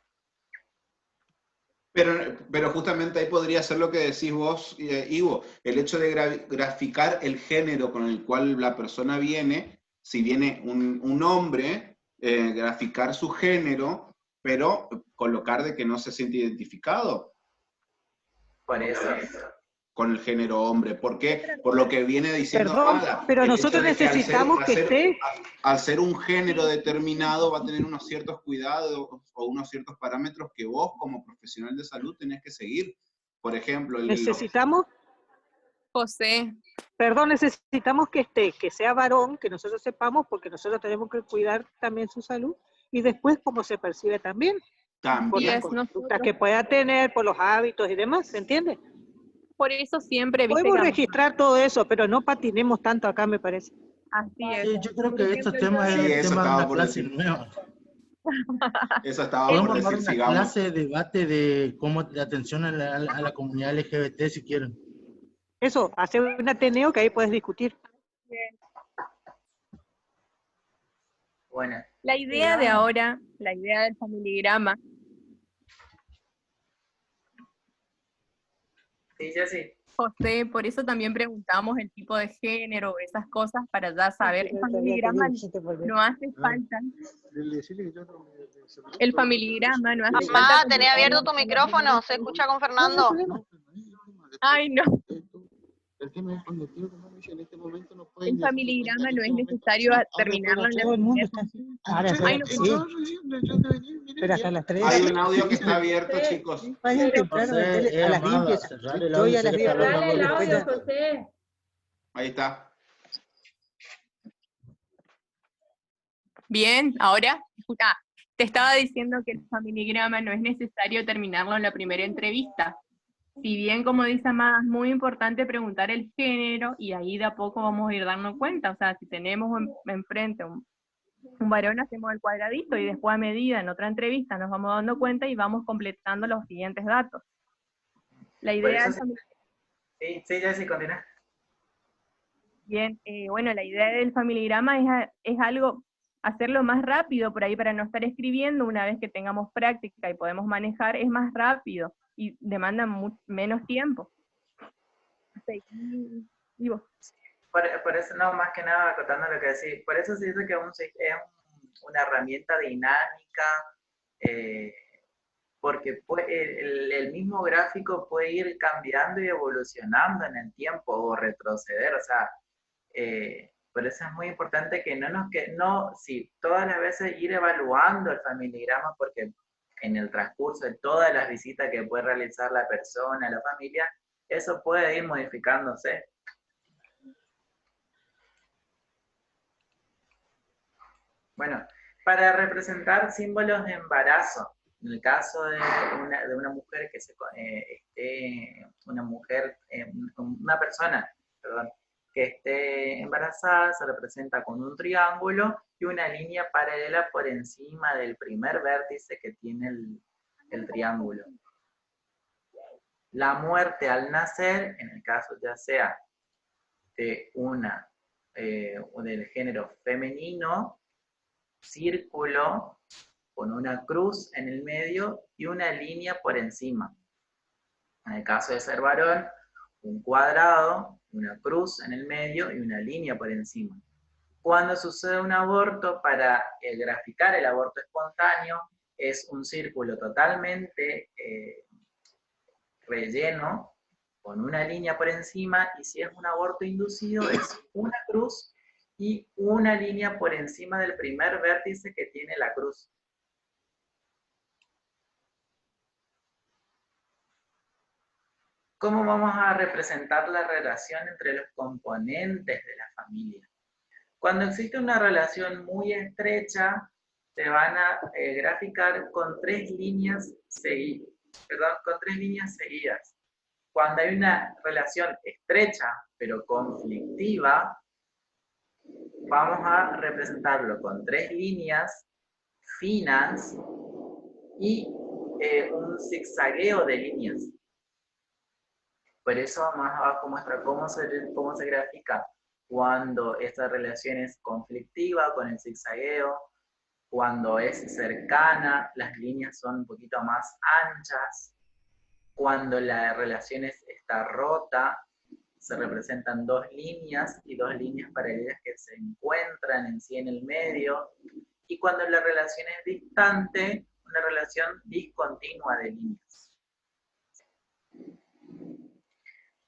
Pero justamente ahí podría ser lo que decís vos, Ivo, el hecho de graficar el género con el cual la persona viene, si viene un hombre, graficar su género, pero colocar de que no se siente identificado Por eso. con el género hombre. ¿Por qué? Por lo que viene diciendo Perdón, Ada, pero el nosotros hecho de que necesitamos que esté... al ser un género determinado va a tener unos ciertos cuidados o unos ciertos parámetros que vos como profesional de salud tenés que seguir. Por ejemplo, Necesitamos, José, perdón, necesitamos que esté, que sea varón, que nosotros sepamos, porque nosotros tenemos que cuidar también su salud, y después cómo se percibe también, por también, las conductas que pueda tener, por los hábitos y demás, ¿se entiende? por eso siempre, viste Podemos que registrar todo eso, pero no patinemos tanto acá, me parece. así es. Sí, yo creo Por que ejemplo, estos temas Sí, es el eso tema de estaba una por clase decir. nueva. Eso estaba por Podemos armar decir, una sigamos. clase de debate de cómo de atención a la comunidad LGBT si quieren. Eso, hacer un Ateneo que ahí puedes discutir. Bueno. la idea de ahora, la idea del familigrama, Sí, Jessy. José, por eso también preguntamos el tipo de género, esas cosas, para ya saber. El familigrama no hace falta. El familigrama no hace falta. Mamá, tenés abierto tu micrófono, ¿se escucha con Fernando? Ay, no. El tema es cuando quiero tomar en este momento no pueden El familigrama no es necesario terminarlo en la Todo el mundo está primera. así. Ahora, Ay, no, pero hasta las 3. Hay un audio que está abierto, chicos. Vayan temprano, José, a las 10 amada, empieza. cerrar el Yo audio, ya a sé las que 10 está hablando Dale el algo. audio, José. Ahí está. bien, ahora, escucha, te estaba diciendo que el familigrama no es necesario terminarlo en la primera entrevista. Si bien, como dice Amada, es muy importante preguntar el género, y ahí de a poco vamos a ir dando cuenta. O sea, si tenemos enfrente un varón, hacemos el cuadradito, y después a medida, en otra entrevista, nos vamos dando cuenta y vamos completando los siguientes datos. La idea del Sí, Jessy, continúa. Bien, bueno, la idea del familigrama es algo, hacerlo más rápido por ahí para no estar escribiendo. Una vez que tengamos práctica y podemos manejar, es más rápido y demanda menos tiempo. seguir. Y vos. Por eso, no, más que nada, acotando lo que decís, por eso se dice que es una herramienta dinámica, porque el mismo gráfico puede ir cambiando y evolucionando en el tiempo o retroceder, o sea, por eso es muy importante que sí, todas las veces ir evaluando el familigrama, porque en el transcurso de todas las visitas que puede realizar la persona, la familia, eso puede ir modificándose. Bueno, para representar símbolos de embarazo, en el caso de una mujer que una persona, perdón, que esté embarazada, se representa con un triángulo y una línea paralela por encima del primer vértice que tiene el triángulo. La muerte al nacer, en el caso ya sea de del género femenino, círculo con una cruz en el medio y una línea por encima. En el caso de ser varón, un cuadrado, una cruz en el medio y una línea por encima. Cuando sucede un aborto, para graficar el aborto espontáneo, es un círculo totalmente relleno con una línea por encima, y si es un aborto inducido es una cruz y una línea por encima del primer vértice que tiene la cruz. ¿Cómo vamos a representar la relación entre los componentes de la familia? Cuando existe una relación muy estrecha, se van a graficar con tres líneas seguidas. Cuando hay una relación estrecha pero conflictiva, vamos a representarlo con tres líneas finas y un zigzagueo de líneas. Por eso más abajo muestra cómo se grafica cuando esta relación es conflictiva con el zigzagueo, cuando es cercana, las líneas son un poquito más anchas, cuando la relación está rota, se representan dos líneas y dos líneas paralelas que se encuentran en sí en el medio, y cuando la relación es distante, una relación discontinua de líneas.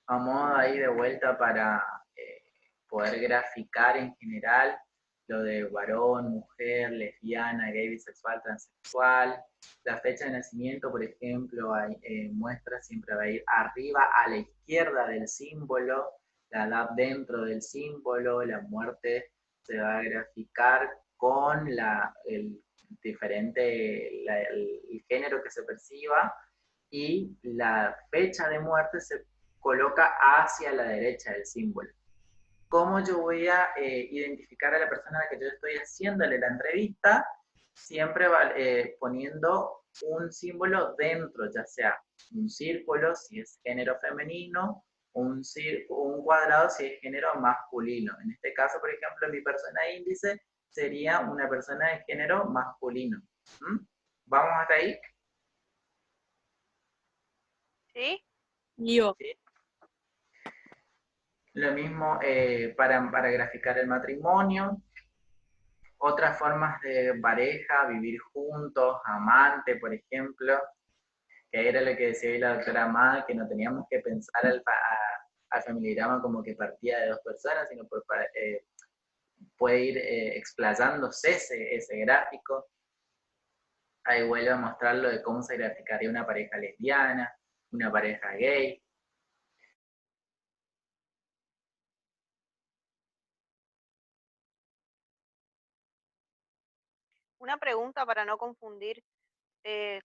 Vamos ahí de vuelta para poder graficar en general lo de varón, mujer, lesbiana, gay, bisexual, transexual. La fecha de nacimiento, por ejemplo, muestra, siempre va a ir arriba a la izquierda del símbolo, la edad dentro del símbolo, la muerte se va a graficar con el género que se perciba, y la fecha de muerte se coloca hacia la derecha del símbolo. ¿Cómo yo voy a identificar a la persona a la que yo estoy haciéndole la entrevista? Siempre poniendo un símbolo dentro, ya sea un círculo si es género femenino, un cuadrado si es género masculino. En este caso, por ejemplo, mi persona índice sería una persona de género masculino. ¿Vamos hasta ahí? ¿Sí? Yo. ¿Sí? Lo mismo para graficar el matrimonio. Otras formas de pareja, vivir juntos, amante, por ejemplo, que era lo que decía hoy la doctora Amada, que no teníamos que pensar al familigrama como que partía de dos personas, sino puede ir explazándose ese gráfico. Ahí vuelve a mostrarlo de cómo se graficaría una pareja lesbiana, una pareja gay. Una pregunta para no confundir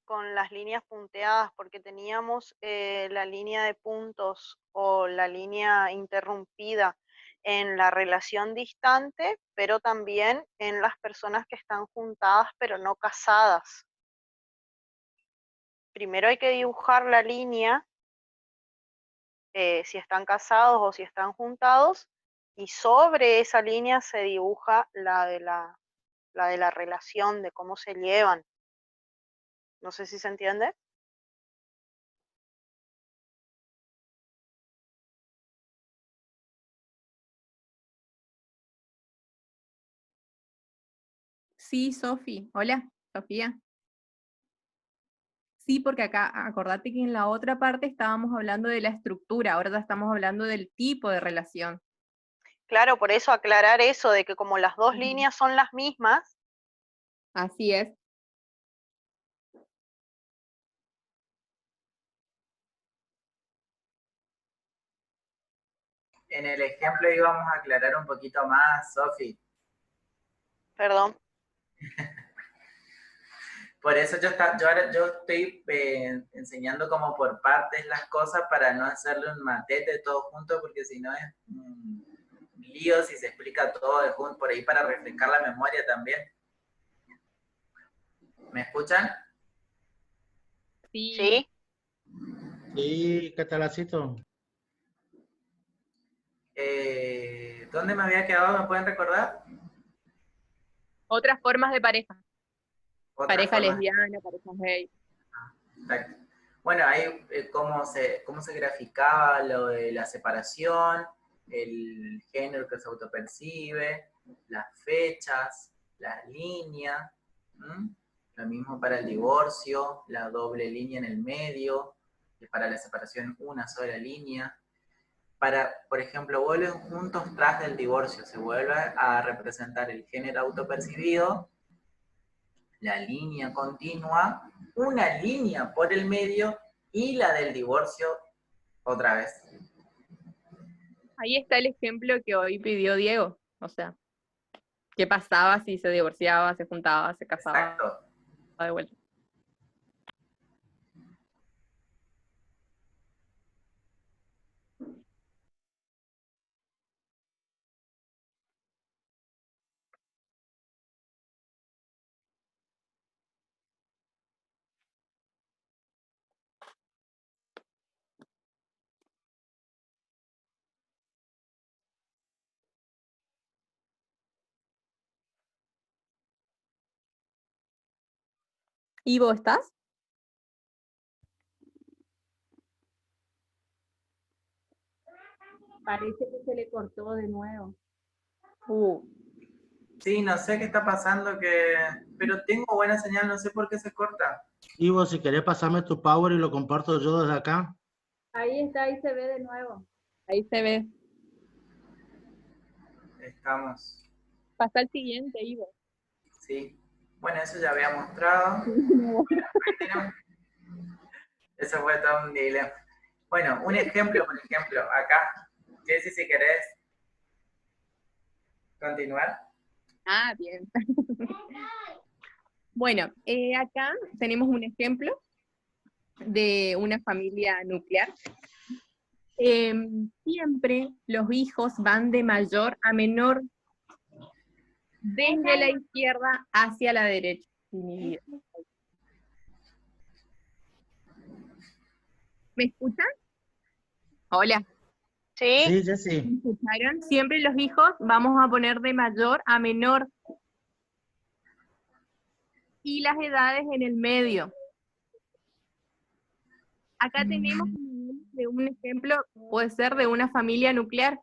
con las líneas punteadas, porque teníamos la línea de puntos o la línea interrumpida en la relación distante, pero también en las personas que están juntadas pero no casadas. Primero hay que dibujar la línea, si están casados o si están juntados, y sobre esa línea se dibuja la de la relación, de cómo se llevan. No sé si se entiende. Sí, Sofi. Hola, Sofía. Sí, porque acá, acordate que en la otra parte estábamos hablando de la estructura, ahora ya estamos hablando del tipo de relación. Claro, por eso aclarar eso, de que como las dos líneas son las mismas, Así es. En el ejemplo íbamos a aclarar un poquito más, Sofi. perdón. Por eso yo estoy enseñando como por partes las cosas para no hacerle un matete todo junto, porque si no es un lío si se explica todo de junto, por ahí para refrescar la memoria también. ¿Me escuchan? Sí. ¿Sí? Sí, ¿qué talacito? ¿Dónde me había quedado? ¿Me pueden recordar? Otras formas de pareja. Otra Pareja forma. lesbiana, pareja gay. Exacto. Bueno, ahí cómo se graficaba lo de la separación, el género que se autopercibe, las fechas, las líneas, ¿m? Lo mismo para el divorcio, la doble línea en el medio, y para la separación una sola línea. Para, por ejemplo, vuelven juntos tras del divorcio, se vuelve a representar el género autopercibido, la línea continua, una línea por el medio y la del divorcio otra vez. Ahí está el ejemplo que hoy pidió Diego. O sea, ¿qué pasaba si se divorciaba, se juntaba, se casaba Exacto. de vuelta? ¿Y vos estás? Parece que se le cortó de nuevo. Sí, no sé qué está pasando, pero tengo buena señal, no sé por qué se corta. Ivo, si querés pasarme tu power y lo comparto yo desde acá. Ahí está, ahí se ve de nuevo. Ahí se ve. Estamos, Pasa al siguiente, Ivo. sí. Bueno, eso ya había mostrado. Ahí tenemos. Eso fue todo un dilema. Bueno, un ejemplo, por ejemplo, acá. Jessy, si querés continuar. Ah, bien. Bueno, acá tenemos un ejemplo de una familia nuclear. Siempre los hijos van de mayor a menor desde la izquierda hacia la derecha. ¿Me escuchan? Hola. ¿Sí? Sí, Jessy. ¿Me escucharon? Siempre los hijos vamos a poner de mayor a menor. Y las edades en el medio. Acá tenemos un ejemplo, puede ser de una familia nuclear.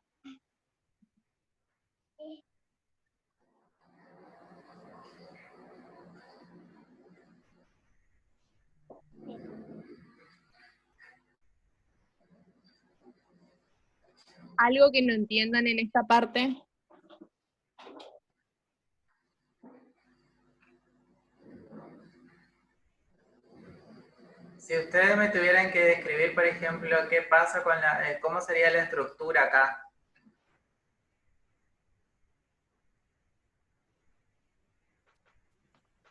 Algo que no entiendan en esta parte. Si ustedes me tuvieran que describir, por ejemplo, qué pasa con cómo sería la estructura acá.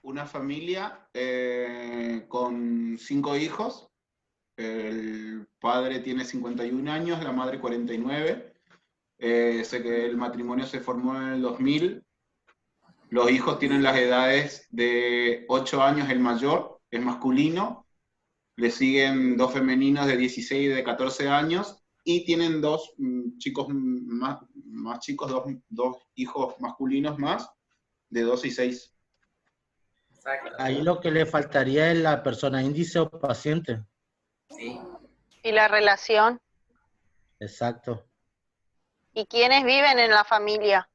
Una familia con 5 hijos. El padre tiene 51 años, la madre 49. Sé que el matrimonio se formó en el 2000. Los hijos tienen las edades de 8 años, el mayor es masculino. Le siguen 2 femeninos de 16 y de 14 años. Y tienen 2 chicos más chicos, 2 hijos masculinos más, de 12 y 6. Exacto. Ahí lo que le faltaría es la persona índice o paciente. Sí. ¿Y la relación? Exacto. ¿Y quiénes viven en la familia?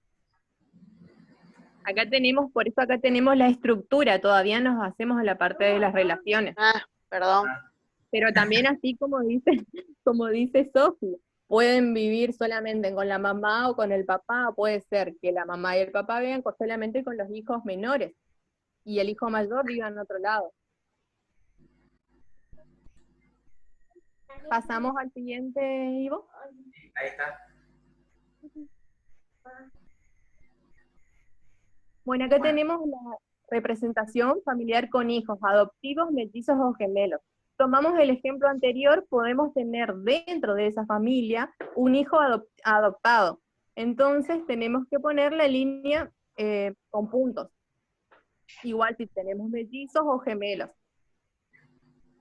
Acá tenemos, por eso acá tenemos la estructura, todavía nos hacemos a la parte de las relaciones. Ah, perdón. Pero también así como dice Sofi, pueden vivir solamente con la mamá o con el papá, puede ser que la mamá y el papá vivan solamente con los hijos menores, y el hijo mayor viva en otro lado. Pasamos al siguiente, Ivo. Ahí está. Bueno, acá tenemos la representación familiar con hijos, adoptivos, mellizos o gemelos. Tomamos el ejemplo anterior, podemos tener dentro de esa familia un hijo adoptado. Entonces tenemos que poner la línea con puntos. Igual si tenemos mellizos o gemelos.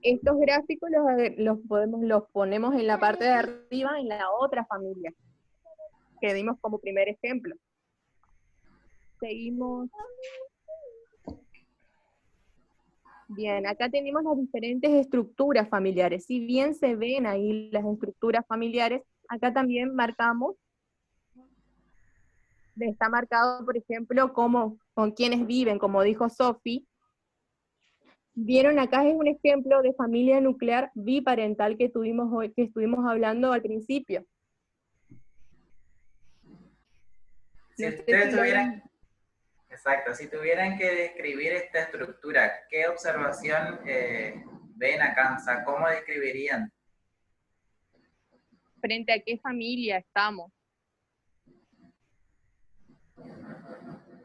Estos gráficos los ponemos en la parte de arriba en la otra familia, que dimos como primer ejemplo. Seguimos. Bien, acá tenemos las diferentes estructuras familiares. Si bien se ven ahí las estructuras familiares, acá también marcamos, está marcado, por ejemplo, con quienes viven, como dijo Sofi. Vieron, acá es un ejemplo de familia nuclear biparental que estuvimos hablando al principio. Si ustedes tuvieran, exacto, si tuvieran que describir esta estructura, ¿qué observación ven acá? O sea, ¿cómo describirían? ¿Frente a qué familia estamos?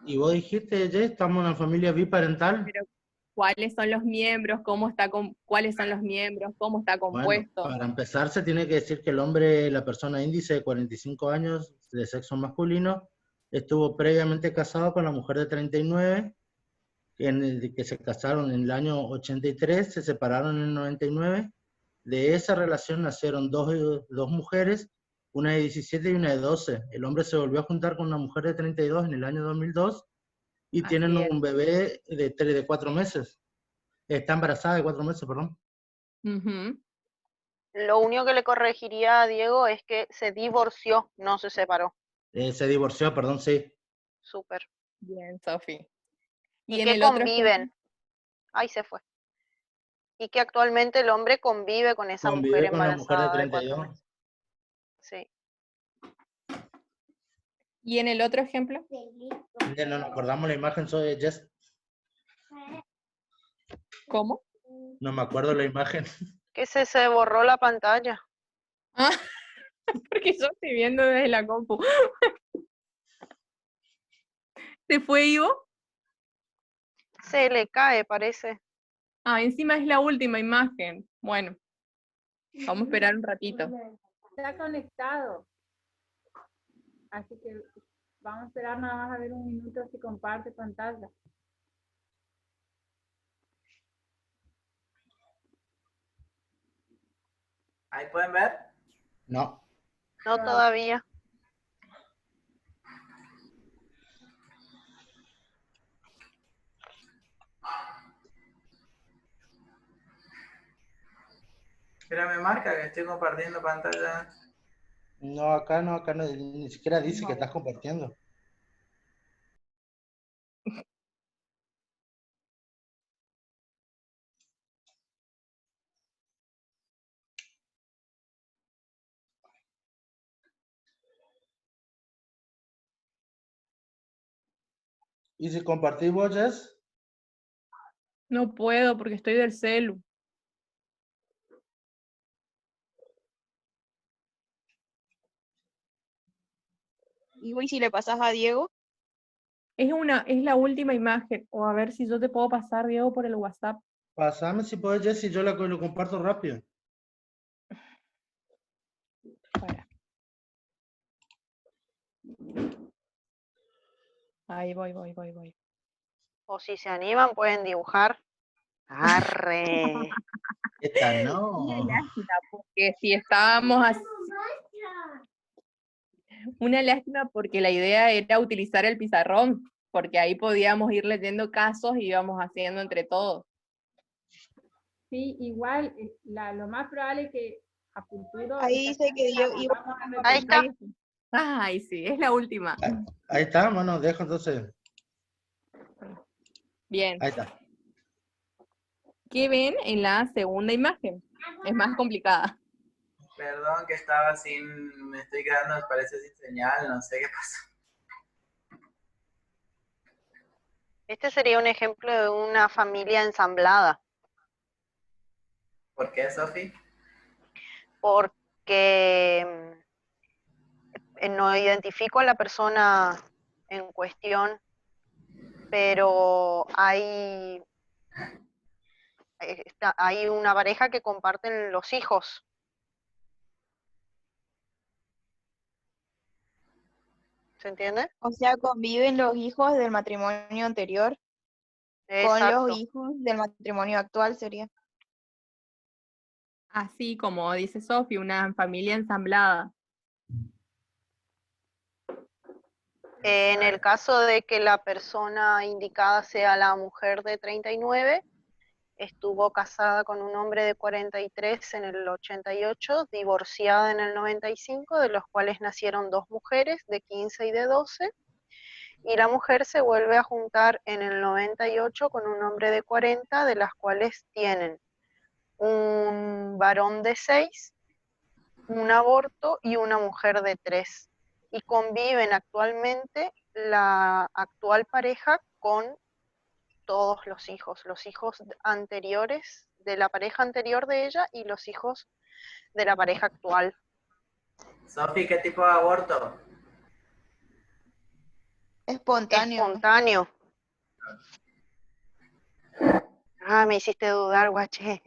Y vos dijiste, Jess, estamos en una familia biparental. Pero, ¿cuáles son los miembros? ¿Cuáles son los miembros? ¿Cómo está compuesto? Bueno, para empezar se tiene que decir que el hombre, la persona índice de 45 años, de sexo masculino, estuvo previamente casado con la mujer de 39, que se casaron en el año 83, se separaron en el 99. De esa relación nacieron dos mujeres, una de 17 y una de 12. El hombre se volvió a juntar con una mujer de 32 en el año 2002 y tienen un bebé de 4 meses. Está embarazada de 4 meses, perdón. Lo único que le corregiría a Diego es que se divorció, no se separó. Se divorció, perdón, sí. Súper. Bien, Sofi. Y que conviven. Ahí se fue. Y que actualmente el hombre convive con esa mujer embarazada. Con la mujer de 32. Sí. ¿Y en el otro ejemplo? No nos acordamos la imagen, soy Jess. ¿Cómo? No me acuerdo la imagen. Que se borró la pantalla. Ah, porque yo estoy viendo desde la compu. ¿Se fue, Ivo? Se le cae, parece. Ah, encima es la última imagen. Bueno, vamos a esperar un ratito. Está conectado. Así que vamos a esperar nada más a ver un minuto si comparte pantalla. ¿Ahí pueden ver? No. No todavía. Pero me marca que estoy compartiendo pantalla. No, acá no, ni siquiera dice que estás compartiendo. ¿Y si compartís vos, Jess? No puedo porque estoy del celu. ¿Y si le pasas a Diego? Es la última imagen. O a ver si yo te puedo pasar, Diego, por el WhatsApp. Pasame si podés, Jess, y yo lo comparto rápido. Para. Ahí voy. O si se animan, pueden dibujar. Arre. Esta no. Una lástima, porque si estábamos así. Una lástima porque la idea era utilizar el pizarrón, porque ahí podíamos ir leyendo casos y íbamos haciendo entre todos. Sí, igual, lo más probable es que a futuro... Ahí dice que Diego iba. Ahí está. Ay, sí, es la última. Ahí está, bueno, dejo entonces. Bien. Ahí está. ¿Qué ven en la segunda imagen? Es más complicada. Perdón que estaba sin, me estoy quedando, me parece sin señal, no sé qué pasó. Este sería un ejemplo de una familia ensamblada, ¿Por qué, Sofi? porque no identifico a la persona en cuestión, pero hay una pareja que comparten los hijos. ¿Se entiende? O sea, conviven los hijos del matrimonio anterior con Exacto. los hijos del matrimonio actual, sería. Así como dice Sofi, una familia ensamblada. En el caso de que la persona indicada sea la mujer de 39, estuvo casada con un hombre de 43 en el 88, divorciada en el 95, de los cuales nacieron 2 mujeres de 15 y de 12, y la mujer se vuelve a juntar en el 98 con un hombre de 40, de las cuales tienen un varón de 6, un aborto y una mujer de 3. Y conviven actualmente la actual pareja con todos los hijos anteriores de la pareja anterior de ella y los hijos de la pareja actual. Sofi, ¿qué tipo de aborto? Espontáneo. Espontáneo. Ah, me hiciste dudar, guache.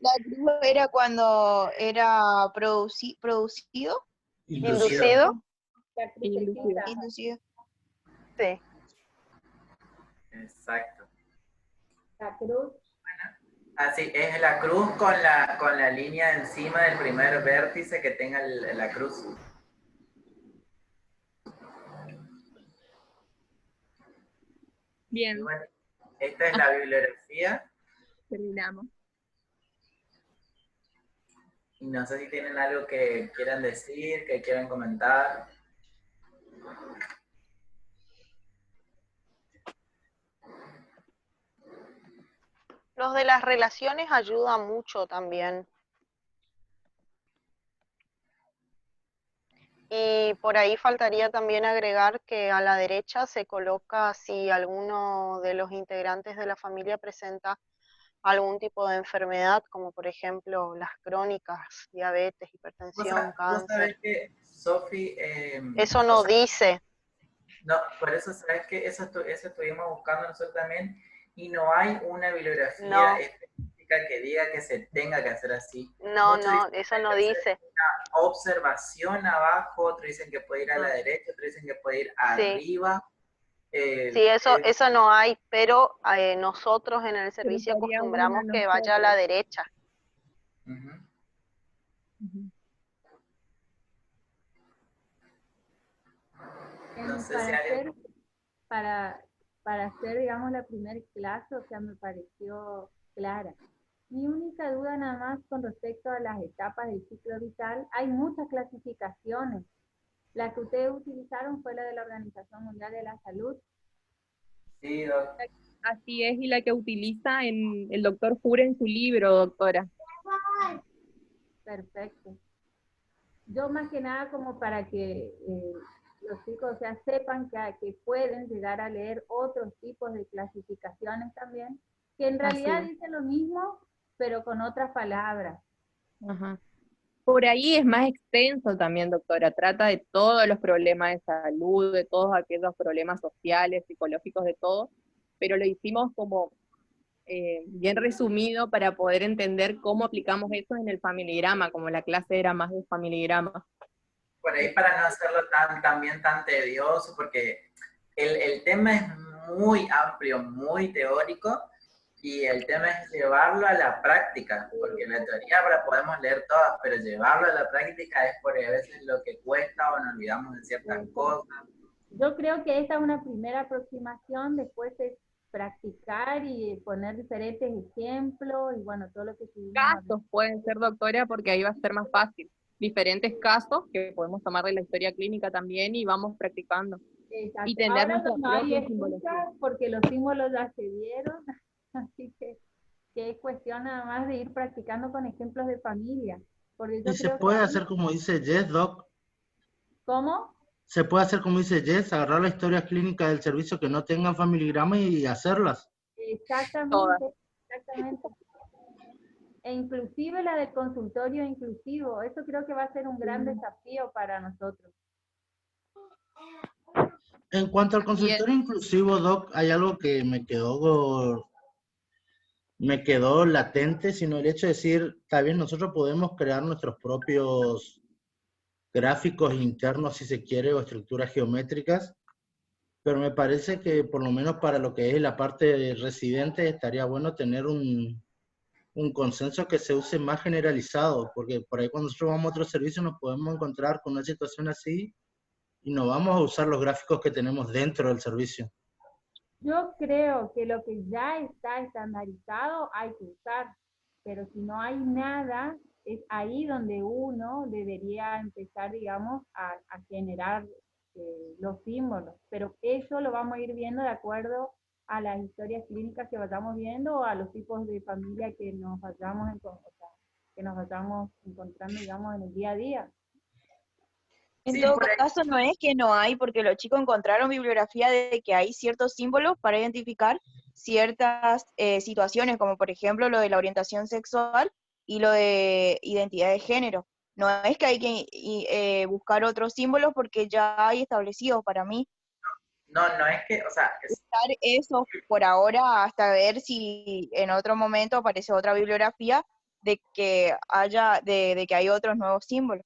La cruz era cuando era producido. Inducido. La crucecita. Inducido. Sí. Exacto. La cruz. Así, es la cruz con la línea encima del primer vértice que tenga la cruz. Bien, Y bueno, esta es la bibliografía. terminamos. Y no sé si tienen algo que quieran decir, que quieran comentar. Los de las relaciones ayudan mucho también. Y por ahí faltaría también agregar que a la derecha se coloca si alguno de los integrantes de la familia presenta algún tipo de enfermedad, como por ejemplo las crónicas, diabetes, hipertensión, Vos cáncer. sabés que, Sofi... Eso no dice. No, por eso, ¿sabes qué? Eso estuvimos buscando nosotros también, y no hay una bibliografía específica que diga que se tenga que hacer así. No, Muchos no, dicen eso que no hay que hacer dice. una observación abajo, otros dicen que puede ir a la derecha, otros dicen que puede ir arriba. Sí, eso no hay, pero nosotros en el servicio sería acostumbramos bueno que vaya a la derecha. No sé si alguien... Para hacer, digamos, la primera clase, o sea, me pareció clara. Mi única duda nada más con respecto a las etapas del ciclo vital, hay muchas clasificaciones. La que ustedes utilizaron fue la de la Organización Mundial de la Salud. Sí, Así es, y la que utiliza el doctor Jure en su libro, doctora. Perfecto. Yo más que nada como para que los chicos, o sea, sepan que pueden llegar a leer otros tipos de clasificaciones también, que en realidad dicen lo mismo, pero con otras palabras. Ajá. Por ahí es más extenso también, doctora, trata de todos los problemas de salud, de todos aquellos problemas sociales, psicológicos, de todo, pero lo hicimos como bien resumido para poder entender cómo aplicamos eso en el familigrama, como la clase era más de familigrama. Por ahí para no hacerlo también tan tedioso, porque el tema es muy amplio, muy teórico, y el tema es llevarlo a la práctica, porque la teoría la podemos leer todas, pero llevarlo a la práctica es porque a veces lo que cuesta o nos olvidamos de ciertas cosas. Yo creo que esta es una primera aproximación, después es practicar y poner diferentes ejemplos, y bueno, todo lo que casos pueden ser, doctora, porque ahí va a ser más fácil. Diferentes casos que podemos tomar de la historia clínica también y vamos practicando. Exacto. tener Ahora nuestra no hay propia excusa simbología. porque los símbolos ya se dieron, así que es cuestión nada más de ir practicando con ejemplos de familia, porque yo Y se creo que puede ahí, hacer como dice Jess, Doc. ¿cómo? Se puede hacer como dice Jess, agarrar la historia clínica del servicio que no tengan familigrama y hacerlas. Todas. Exactamente, exactamente. E inclusive la del consultorio inclusivo, eso creo que va a ser un gran desafío para nosotros. En cuanto al Y consultorio inclusivo, Doc, hay algo que me quedó latente, sino el hecho de decir, está bien, nosotros podemos crear nuestros propios gráficos internos, si se quiere, o estructuras geométricas, pero me parece que por lo menos para lo que es la parte de residentes estaría bueno tener un consenso que se use más generalizado, porque por ahí cuando nosotros vamos a otro servicio nos podemos encontrar con una situación así y no vamos a usar los gráficos que tenemos dentro del servicio. Yo creo que lo que ya está estandarizado hay que usar, pero si no hay nada, es ahí donde uno debería empezar, digamos, a generar los símbolos. Pero eso lo vamos a ir viendo de acuerdo a las historias clínicas que vayamos viendo o a los tipos de familia que nos vayamos, que nos vayamos encontrando, digamos, en el día a día. en Sí, todo por ahí. caso no es que no hay, porque los chicos encontraron bibliografía de que hay ciertos símbolos para identificar ciertas situaciones, como por ejemplo lo de la orientación sexual y lo de identidad de género. No es que hay que buscar otros símbolos porque ya hay establecidos para mí. No, no es que, o sea, Usar eso por ahora hasta ver si en otro momento aparece otra bibliografía de que haya, de que hay otros nuevos símbolos.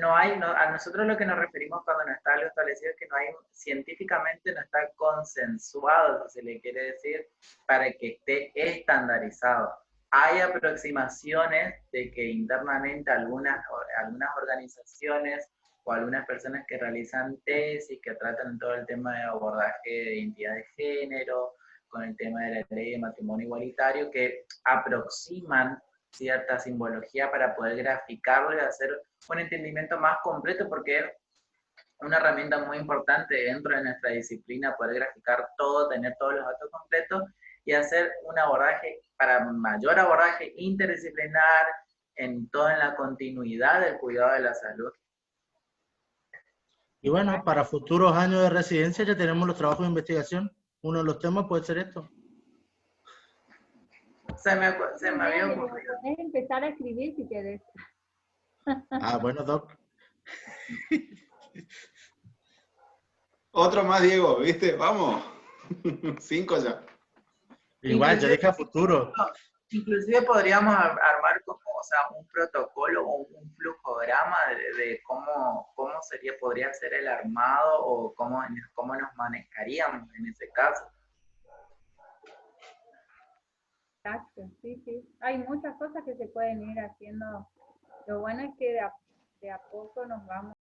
no hay, a nosotros lo que nos referimos cuando no está algo establecido es que no hay, científicamente no está consensuado, si se le quiere decir, para que esté estandarizado. Hay aproximaciones de que internamente algunas organizaciones o algunas personas que realizan tesis, que tratan todo el tema de abordaje de identidad de género, con el tema de la ley de matrimonio igualitario, que aproximan cierta simbología para poder graficarlo y hacer un entendimiento más completo, porque es una herramienta muy importante dentro de nuestra disciplina, poder graficar todo, tener todos los datos completos y hacer un abordaje, para mayor abordaje interdisciplinar en toda la continuidad del cuidado de la salud. Y bueno, para futuros años de residencia ya tenemos los trabajos de investigación. Uno de los temas puede ser esto. Se me había ocurrido. Puedes empezar a escribir si quieres. Ah, bueno, Doc. Otro más, Diego, ¿viste? Vamos. 5 ya. Igual, yo dije a futuro. Inclusive podríamos armar como, o sea, un protocolo o un flujograma de cómo podría ser el armado o cómo nos manejaríamos en ese caso. Exacto, sí, sí. Hay muchas cosas que se pueden ir haciendo. Lo bueno es que de a poco nos vamos